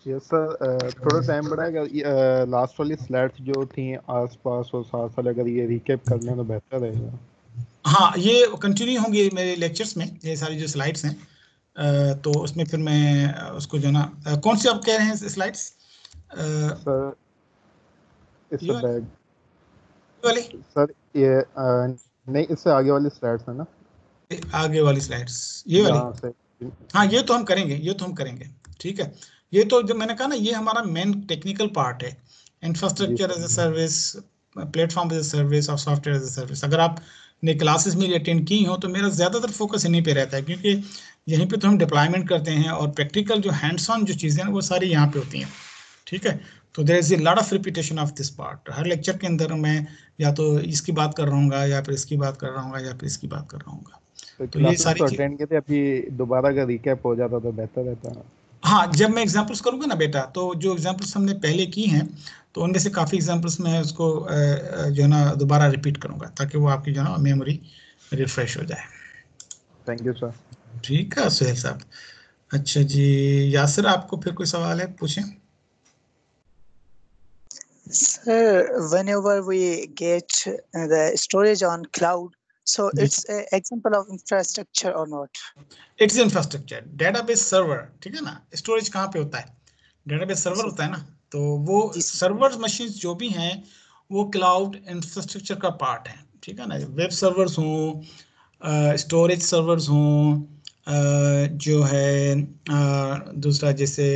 यस सर, थोड़ा टाइम बढ़ाएगा। लास्ट वाली स्लाइड्स जो थी आसपास और साथ साथ अगर ये रिकैप कर लें तो बेहतर रहेगा। हाँ, ये कंटिन्यू होंगे मेरे लेक्चर्स में, ये सारी जो स्लाइड्स हैं, तो उसमें फिर मैं उसको जो ना, कौन सी आप कह रहे हैं स्लाइड्स? सर इससे बैक वाली, सर ये नहीं, इससे आगे वाली स्लाइड्स है ना, आगे वाली स्लाइड्स, ये वाली? यहाँ से। हाँ, ये तो हम करेंगे, ये तो हम करेंगे, ठीक है। ये तो जब मैंने कहा ना, ये हमारा मेन टेक्निकल पार्ट है, जी infrastructure as sir. A service, platform as a service और सॉफ्टवेयर एज ए सर्विस। अगर आपने क्लासेस मेरी अटेंड की हो तो मेरा ज़्यादातर फोकस इन्हीं पे रहता है, क्योंकि यहीं पे तो हम डिप्लॉयमेंट करते हैं, और प्रैक्टिकल जो हैंड्स ऑन जो चीज़ें हैं वो सारी यहाँ पे होती हैं, ठीक है। तो there is a lot of repetition of this part. हर लेक्चर के अंदर मैं या तो इसकी बात कर रहा हूँ, या फिर इसकी बात कर रहा हूँ, या फिर इसकी बात कर रहा हूँ, तो तो ये क्लासेस सारी तो चीज़। अटेंड किए थे, अभी दोबारा अगर रिकैप हो जाता तो बेहतर रहता। हाँ, जब मैं एग्जांपल्स करूंगा ना बेटा, तो जो एग्जांपल्स हमने पहले की हैं, तो उनमें से काफ़ी एग्जांपल्स मैं उसको जो है ना दोबारा रिपीट करूंगा, ताकि वो आपकी जो है ना मेमोरी रिफ्रेश हो जाए। Thank you sir. ठीक है सुहेल साहब। अच्छा जी, यासिर, आपको फिर कोई सवाल है? पूछें। Sir, whenever we get the storage on cloud, so जी, it's an example of infrastructure or not? It's infrastructure, database server, ठीक है ना। स्टोरेज कहाँ पे होता है? डेटाबेस सर्वर होता है ना, तो वो Yes. सर्वर मशीन जो भी हैं वो क्लाउड इंफ्रास्ट्रक्चर का पार्ट है, ठीक है ना। वेब सर्वर्स हों, स्टोरेज सर्वर्स हों, जो है दूसरा जैसे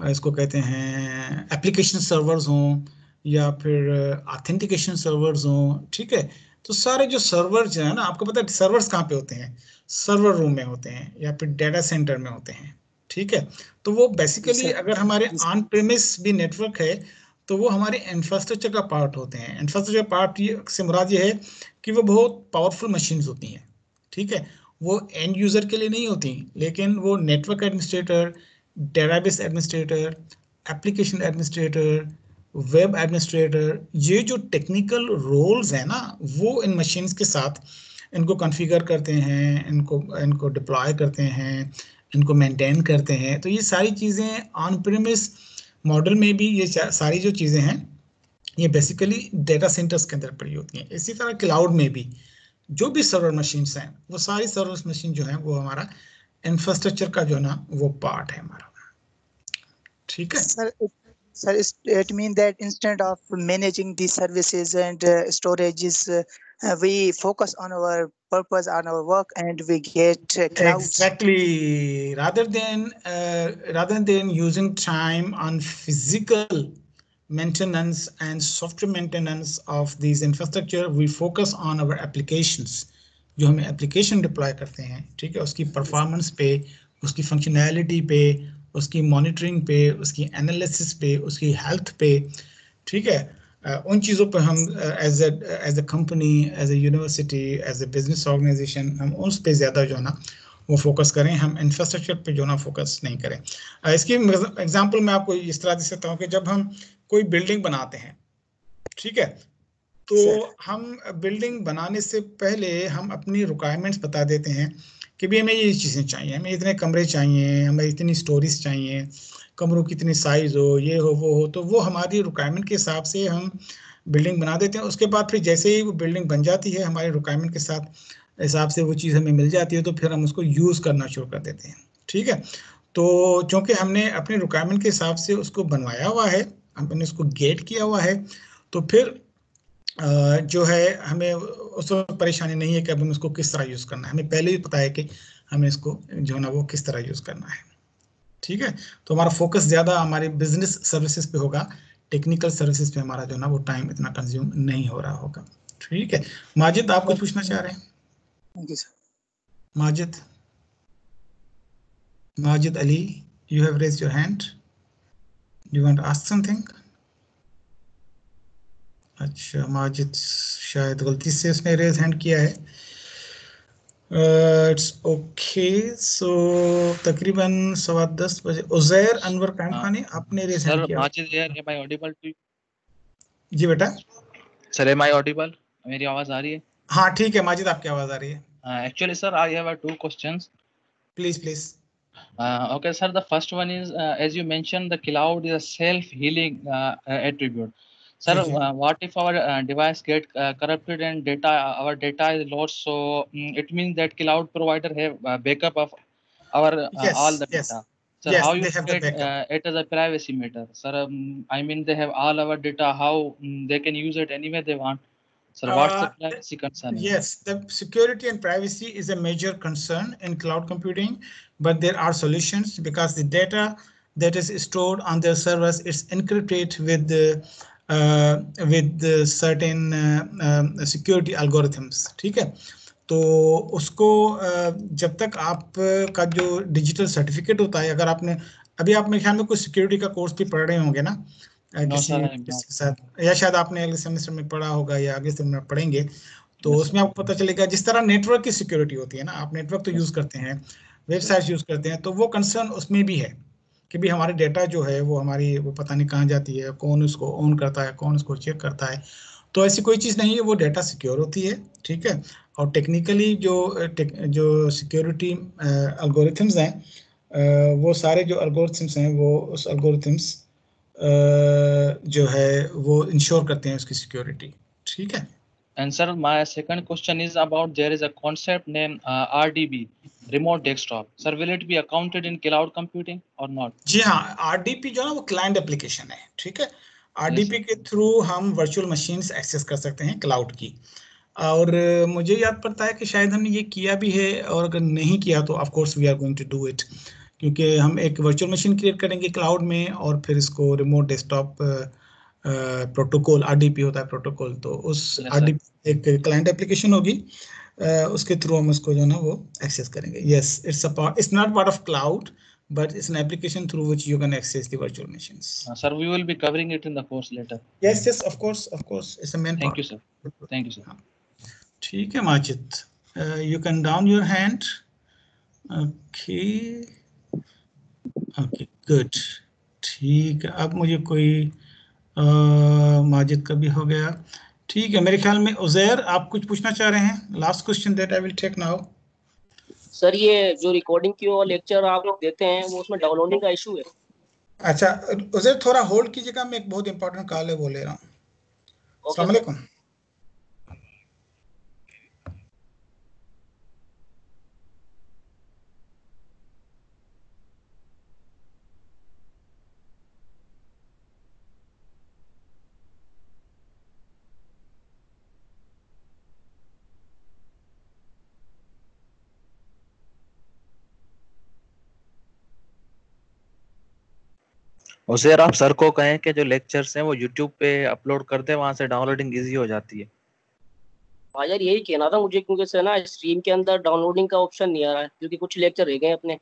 इसको कहते हैं एप्लीकेशन सर्वर्स हों, या फिर ऑथेंटिकेशन सर्वर्स हों, ठीक है। तो सारे जो सर्वर्स हैं ना, आपको पता है सर्वर्स कहाँ पे होते हैं? सर्वर रूम में होते हैं, या फिर डेटा सेंटर में होते हैं, ठीक है। तो वो बेसिकली Sir. अगर हमारे ऑन प्रेमिस भी नेटवर्क है, तो वो हमारे इंफ्रास्ट्रक्चर का पार्ट होते हैं। इंफ्रास्ट्रक्चर पार्ट से मुराद ये है कि वो बहुत पावरफुल मशीन्स होती हैं, ठीक है। वो एंड यूजर के लिए नहीं होती, लेकिन वो network administrator, database administrator, application administrator, web administrator, ये जो टेक्निकल रोल्स हैं ना, वो इन मशीन्स के साथ इनको कॉन्फ़िगर करते हैं, इनको इनको डिप्लॉय करते हैं, इनको मेंटेन करते हैं। तो ये सारी चीज़ें ऑन प्रेमिस मॉडल में भी, ये सारी जो चीज़ें हैं ये बेसिकली डेटा सेंटर्स के अंदर पड़ी होती हैं। इसी तरह क्लाउड में भी जो भी सर्वर मशीन्स हैं, वो सारी सर्वर मशीन जो है वो हमारा इंफ्रास्ट्रक्चर का जो है ना वो पार्ट है हमारा, ठीक है। Sir, it means that instead of managing the services and storages, we focus on our purpose, on our work, and we get clouds. Exactly. Rather than using time on physical maintenance and software maintenance of these infrastructure, we focus on our applications. जो हमें application deploy करते हैं, ठीक है, उसकी performance पे, उसकी functionality पे, उसकी मॉनिटरिंग पे, उसकी एनालिसिस पे, उसकी हेल्थ पे, ठीक है। उन चीज़ों पर हम as a company, as a university, as a business organisation, हम उस पे ज़्यादा जो है ना वो फोकस करें, हम इंफ्रास्ट्रक्चर पे जो ना फोकस नहीं करें। इसकी एग्जांपल मैं आपको इस तरह दे सकता हूँ कि जब हम कोई बिल्डिंग बनाते हैं, ठीक है, तो Sir. हम बिल्डिंग बनाने से पहले हम अपनी रिक्वायरमेंट्स बता देते हैं कि भी हमें ये चीज़ें चाहिए, हमें इतने कमरे चाहिए, हमें इतनी स्टोरीज चाहिए, कमरों की इतनी साइज हो, ये हो वो हो, तो वो हमारी रिक्वायरमेंट के हिसाब से हम बिल्डिंग बना देते हैं। उसके बाद फिर जैसे ही वो बिल्डिंग बन जाती है हमारे रिक्वायरमेंट के साथ हिसाब से वो चीज़ हमें मिल जाती है, तो फिर हम उसको यूज़ करना शुरू कर देते हैं। ठीक है, तो चूँकि हमने अपने रिक्वायरमेंट के हिसाब से उसको बनवाया हुआ है, हमने उसको गेट किया हुआ है, तो फिर जो है हमें उस वक्त परेशानी नहीं है कि अब हम इसको किस तरह यूज़ करना है, हमें पहले ही पता है कि हमें इसको जो है ना वो किस तरह यूज़ करना है। ठीक है, तो हमारा फोकस ज़्यादा हमारे बिजनेस सर्विसेज पे होगा, टेक्निकल सर्विसेज पे हमारा जो है ना वो टाइम इतना कंज्यूम नहीं हो रहा होगा। ठीक है, माजिद आप कुछ पूछना चाह रहे हैं? Thank you sir. Majid Ali, you have raised your hand. You want to ask something? अच्छा, माजिद शायद गलती से उसने रेज हैंड किया है। इट्स ओके, सो तकरीबन 10:15 बजे उज़ैर अनवर कायम खानी आपने रेज हैंड किया। Majid here, am I audible to you? जी बेटा। Sir, am I audible? मेरी आवाज आ रही है? हाँ ठीक है माजिद, आपकी आवाज आ रही है। Actually sir, I have 2 questions. Please. Okay sir, the first one is as you mentioned, the cloud is a self-healing attribute. Sir, what if our device get corrupted and our data is lost? So it means that cloud provider have backup of our all the data. Sir, yes, how you they have the backup. it as a privacy matter? Sir, I mean they have all our data. How they can use it any way they want? Sir, what's the privacy concern? Yes, the security and privacy is a major concern in cloud computing, but there are solutions because the data that is stored on their servers is encrypted with certain security algorithms. ठीक है, तो उसको जब तक आप का जो digital certificate होता है, अगर आपने अभी आप मेरे ख्याल में कुछ सिक्योरिटी का कोर्स भी पढ़ रहे होंगे ना, किसी के साथ, या शायद आपने अगले सेमेस्टर में पढ़ा होगा या अगले सेमेस्टर में पढ़ेंगे, तो उसमें आपको पता चलेगा जिस तरह नेटवर्क की सिक्योरिटी होती है ना, आप नेटवर्क तो यूज करते हैं, वेबसाइट यूज करते हैं, तो वो कंसर्न उसमें भी है कि भी हमारी डेटा जो है वो हमारी वो पता नहीं कहाँ जाती है, कौन उसको ऑन करता है, कौन उसको चेक करता है। तो ऐसी कोई चीज़ नहीं है, वो डेटा सिक्योर होती है। ठीक है, और टेक्निकली जो सिक्योरिटी एल्गोरिथम्स हैं, वो सारे जो एल्गोरिथम्स हैं वो उस एल्गोरिथम्स जो है वो इंश्योर करते हैं उसकी सिक्योरिटी। ठीक है। And sir, my second question is about there is a concept named RDP, remote desktop. Sir, will it be accounted in cloud computing or not? जी हाँ, RDP जो है ना वो क्लाइंट एप्लीकेशन है। ठीक है, RDP के थ्रू हम वर्चुअल मशीन्स एक्सेस कर सकते हैं क्लाउड की, और मुझे याद पड़ता है कि शायद हमने ये किया भी है, और अगर नहीं किया तो of course we are going to do it, क्योंकि हम एक वर्चुअल मशीन क्रिएट करेंगे क्लाउड में और फिर इसको रिमोट डेस्कटॉप प्रोटोकॉल, RDP होता है प्रोटोकॉल, तो उस RDP एक क्लाइंट एप्लीकेशन होगी, उसके थ्रू हम उसको जो है ना वो एक्सेस करेंगे। Yes, it's not part of cloud, but it's an application through which you can access the virtual machines. Sir, we will be covering it in the course later. Yes, of course, it's a main part. Thank you, sir. Thank you, sir. ठीक है Majid, you can down your hand. Okay, good. ठीक है, अब मुझे कोई माजिद का भी हो गया। ठीक है, मेरे ख्याल में उज़ैर आप कुछ पूछना चाह रहे हैं? Last question that I will take now. Sir, ये जो रिकॉर्डिंग की वो लेक्चर आप लोग देते हैं वो उसमें डाउनलोडिंग का इशू है। अच्छा उज़ैर, थोड़ा होल्ड कीजिएगा, मैं एक बहुत इंपॉर्टेंट कॉल है वो ले रहा हूँ। अस्सलाम वालेकुम। उज़ैर, आप सर को कहें कि जो लेक्चर्स हैं वो YouTube पे अपलोड कर दे, वहां से डाउनलोडिंग इजी हो जाती है। हाँ यार, यही कहना था मुझे, क्योंकि सर ना स्ट्रीम के अंदर डाउनलोडिंग का ऑप्शन नहीं आ रहा है, क्योंकि कुछ लेक्चर रह गए अपने।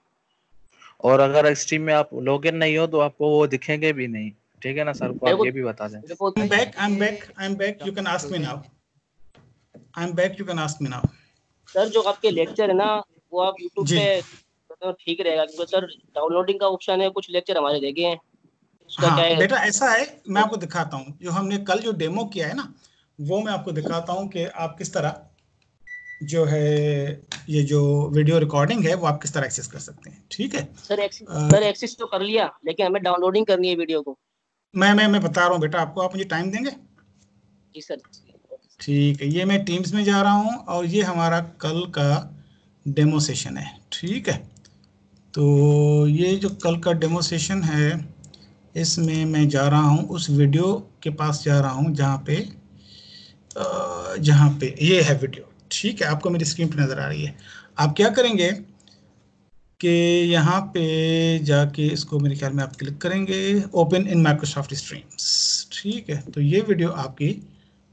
और अगर स्ट्रीम में आप लॉगिन नहीं हो तो आपको वो दिखेंगे भी नहीं। ठीक है ना सर को आप ये भी बता दें। I'm back. You can ask me now. I'm back. You can ask me now. Sir, जो आपके लेक्चर है ना वो आप YouTube पे तो ठीक रहेगा, क्योंकि सर डाउनलोडिंग का ऑप्शन है, कुछ लेक्चर हमारे रह गए हैं। उसका क्या है? बेटा ऐसा है, मैं आपको दिखाता हूँ, जो हमने कल जो डेमो किया है ना वो मैं आपको दिखाता हूँ कि आप किस तरह जो है ये जो वीडियो रिकॉर्डिंग है वो आप किस तरह एक्सेस कर सकते हैं। ठीक है सर एक्सेस तो कर लिया, लेकिन हमें डाउनलोडिंग करनी है वीडियो को। मैं बता रहा हूँ बेटा आपको, आप मुझे टाइम देंगे? जी सर। ठीक है, ये मैं टीम्स में जा रहा हूँ और ये हमारा कल का डेमो सेशन है। ठीक है, तो ये जो कल का डेमो सेशन है इसमें मैं जा रहा हूँ उस वीडियो के पास जा रहा हूँ जहाँ पे ये है वीडियो। ठीक है, आपको मेरी स्क्रीन पर नज़र आ रही है। आप क्या करेंगे कि यहाँ पे जाके इसको मेरे ख्याल में आप क्लिक करेंगे ओपन इन माइक्रोसॉफ्ट स्ट्रीम्स। ठीक है, तो ये वीडियो आपकी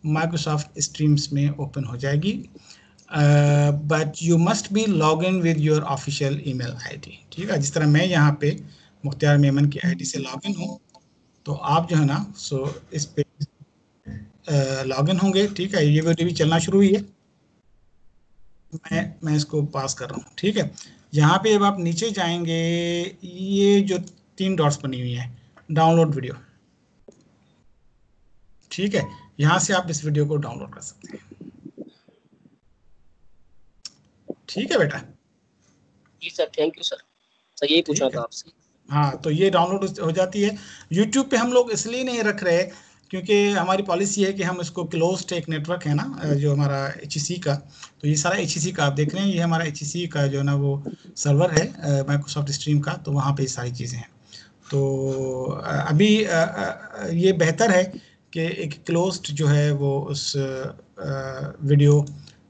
माइक्रोसॉफ्ट स्ट्रीम्स में ओपन हो जाएगी, but you must be log in with your official email ID. ठीक है, जिस तरह मैं यहाँ पे मुख्तियार मेमन की आईडी से लॉग इन हूँ, तो आप जो है ना सो इस पे लॉग इन होंगे। ठीक है, ये वीडियो भी चलना शुरू हुई है, मैं इसको पास कर रहा हूँ। ठीक है, यहाँ पे जब आप नीचे जाएंगे ये जो 3 डॉट्स बनी हुई है डाउनलोड वीडियो। ठीक है, यहाँ से आप इस वीडियो को डाउनलोड कर सकते हैं। ठीक है बेटा। जी sir, thank you sir. Sir यही पूछना था आपसे। हाँ, तो ये डाउनलोड हो जाती है। यूट्यूब पे हम लोग इसलिए नहीं रख रहे क्योंकि हमारी पॉलिसी है कि हम इसको क्लोज्ड एक नेटवर्क है ना जो हमारा HEC का, तो ये सारा HEC का आप देख रहे हैं, ये हमारा HEC का जो है ना वो सर्वर है माइक्रोसॉफ्ट स्ट्रीम का, तो वहाँ पे ये सारी चीज़ें हैं। तो अभी ये बेहतर है कि एक क्लोज्ड जो है वो उस वीडियो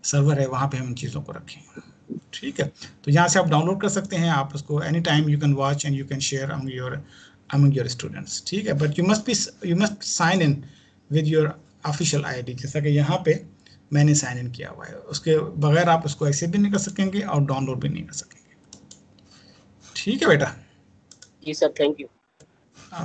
सर्वर है वहाँ पे हम इन चीज़ों को रखें। ठीक है, तो यहाँ से आप डाउनलोड कर सकते हैं, आप उसको any time you can watch and you can share among your students. ठीक है, but you must sign in with your official ID, जैसा कि यहाँ पे मैंने साइन इन किया हुआ है। उसके बगैर आप उसको एक्सेस भी नहीं कर सकेंगे और डाउनलोड भी नहीं कर सकेंगे। ठीक है बेटा। जी सर, थैंक यू।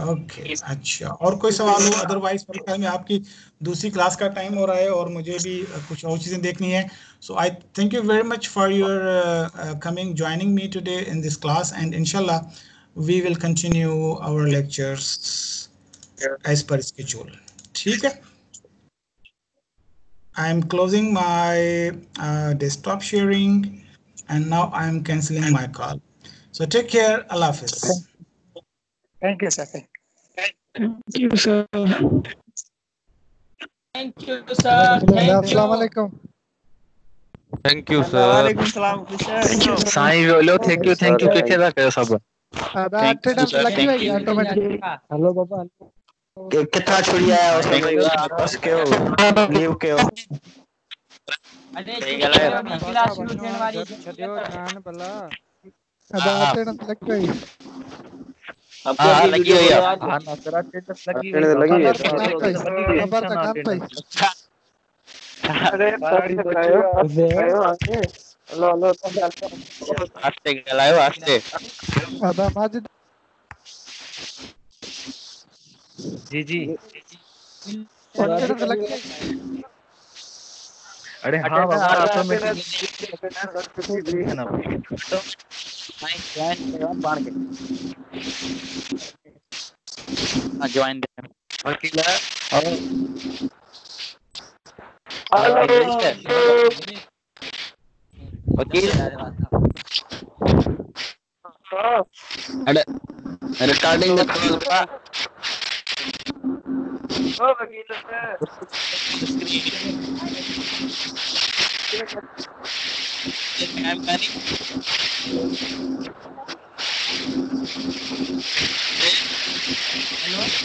ओके, अच्छा, और कोई सवाल हो? अदरवाइज मेरे ख्याल में आपकी दूसरी क्लास का टाइम हो रहा है और मुझे भी कुछ और चीज़ें देखनी है। So I thank you very much for your coming joining me today in this class, and इंशाल्लाह we will continue our lectures as per schedule. ठीक है, I am closing my desktop sharing and now I am cancelling my call. So take care, अल्लाह हाफिज। Thank you, sir. Thank you, sir. Thank you sir. अस्सलाम वालेकुम। Thank you sir. वालेकुम सलाम sir. Sai बोलो thank you किथे दा कयो सब। आधा अटेंडेंस लगी हुई है ऑटोमेटिक। हेलो बाबा, किथा छुड़िया है उस बस कयो लीव कयो। अरे क्लास शुरू होने वाली छदियो जान भला। आधा अटेंडेंस लगी हुई। हां लगी हुई है। हां ना सर अटेंडेंस लगी हुई है। खबर तक कान पाई। अरे बाड़ी खायो आके लो आस्ते गलायो आस्ते। आधा माजिद जी अटेंडेंस लगी। अरे हाँ बाबा ऑटोमेटिक है ना ज्वाइन वकील वकील रिकॉर्डिंग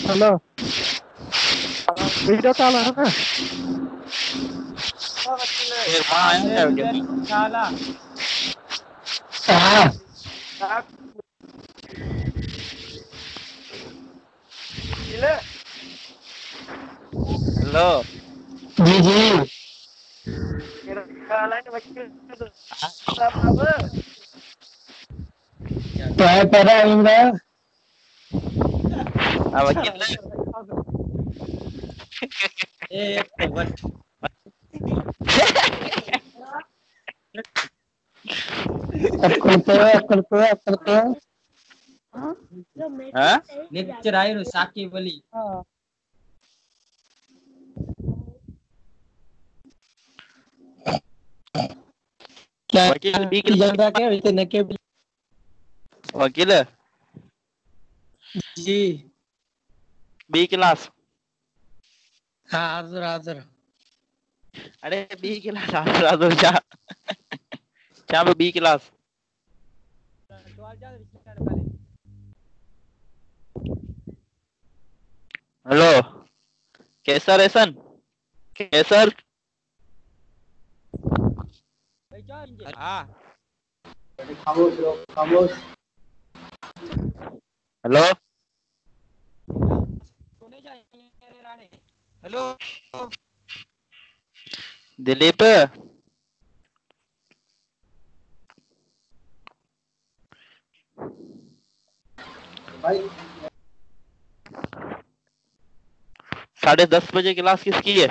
हेलो वीडियो कॉल है ना। हेलो जी पैदा इमरान वकील लेक्चर आयो साकिब अली। वकील बी क्लास जान रहा क्या इतने के वकील जी बी क्लास हाँ हाजिर हाजिर अरे बी क्लास हाजिर क्या क्या बी क्लास हेलो कैसर एसन कैसर हाँ हेलो हेलो दिलीप भाई 10:30 बजे क्लास किसकी है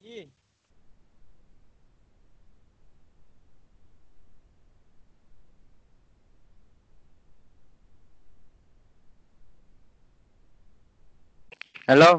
जी हेलो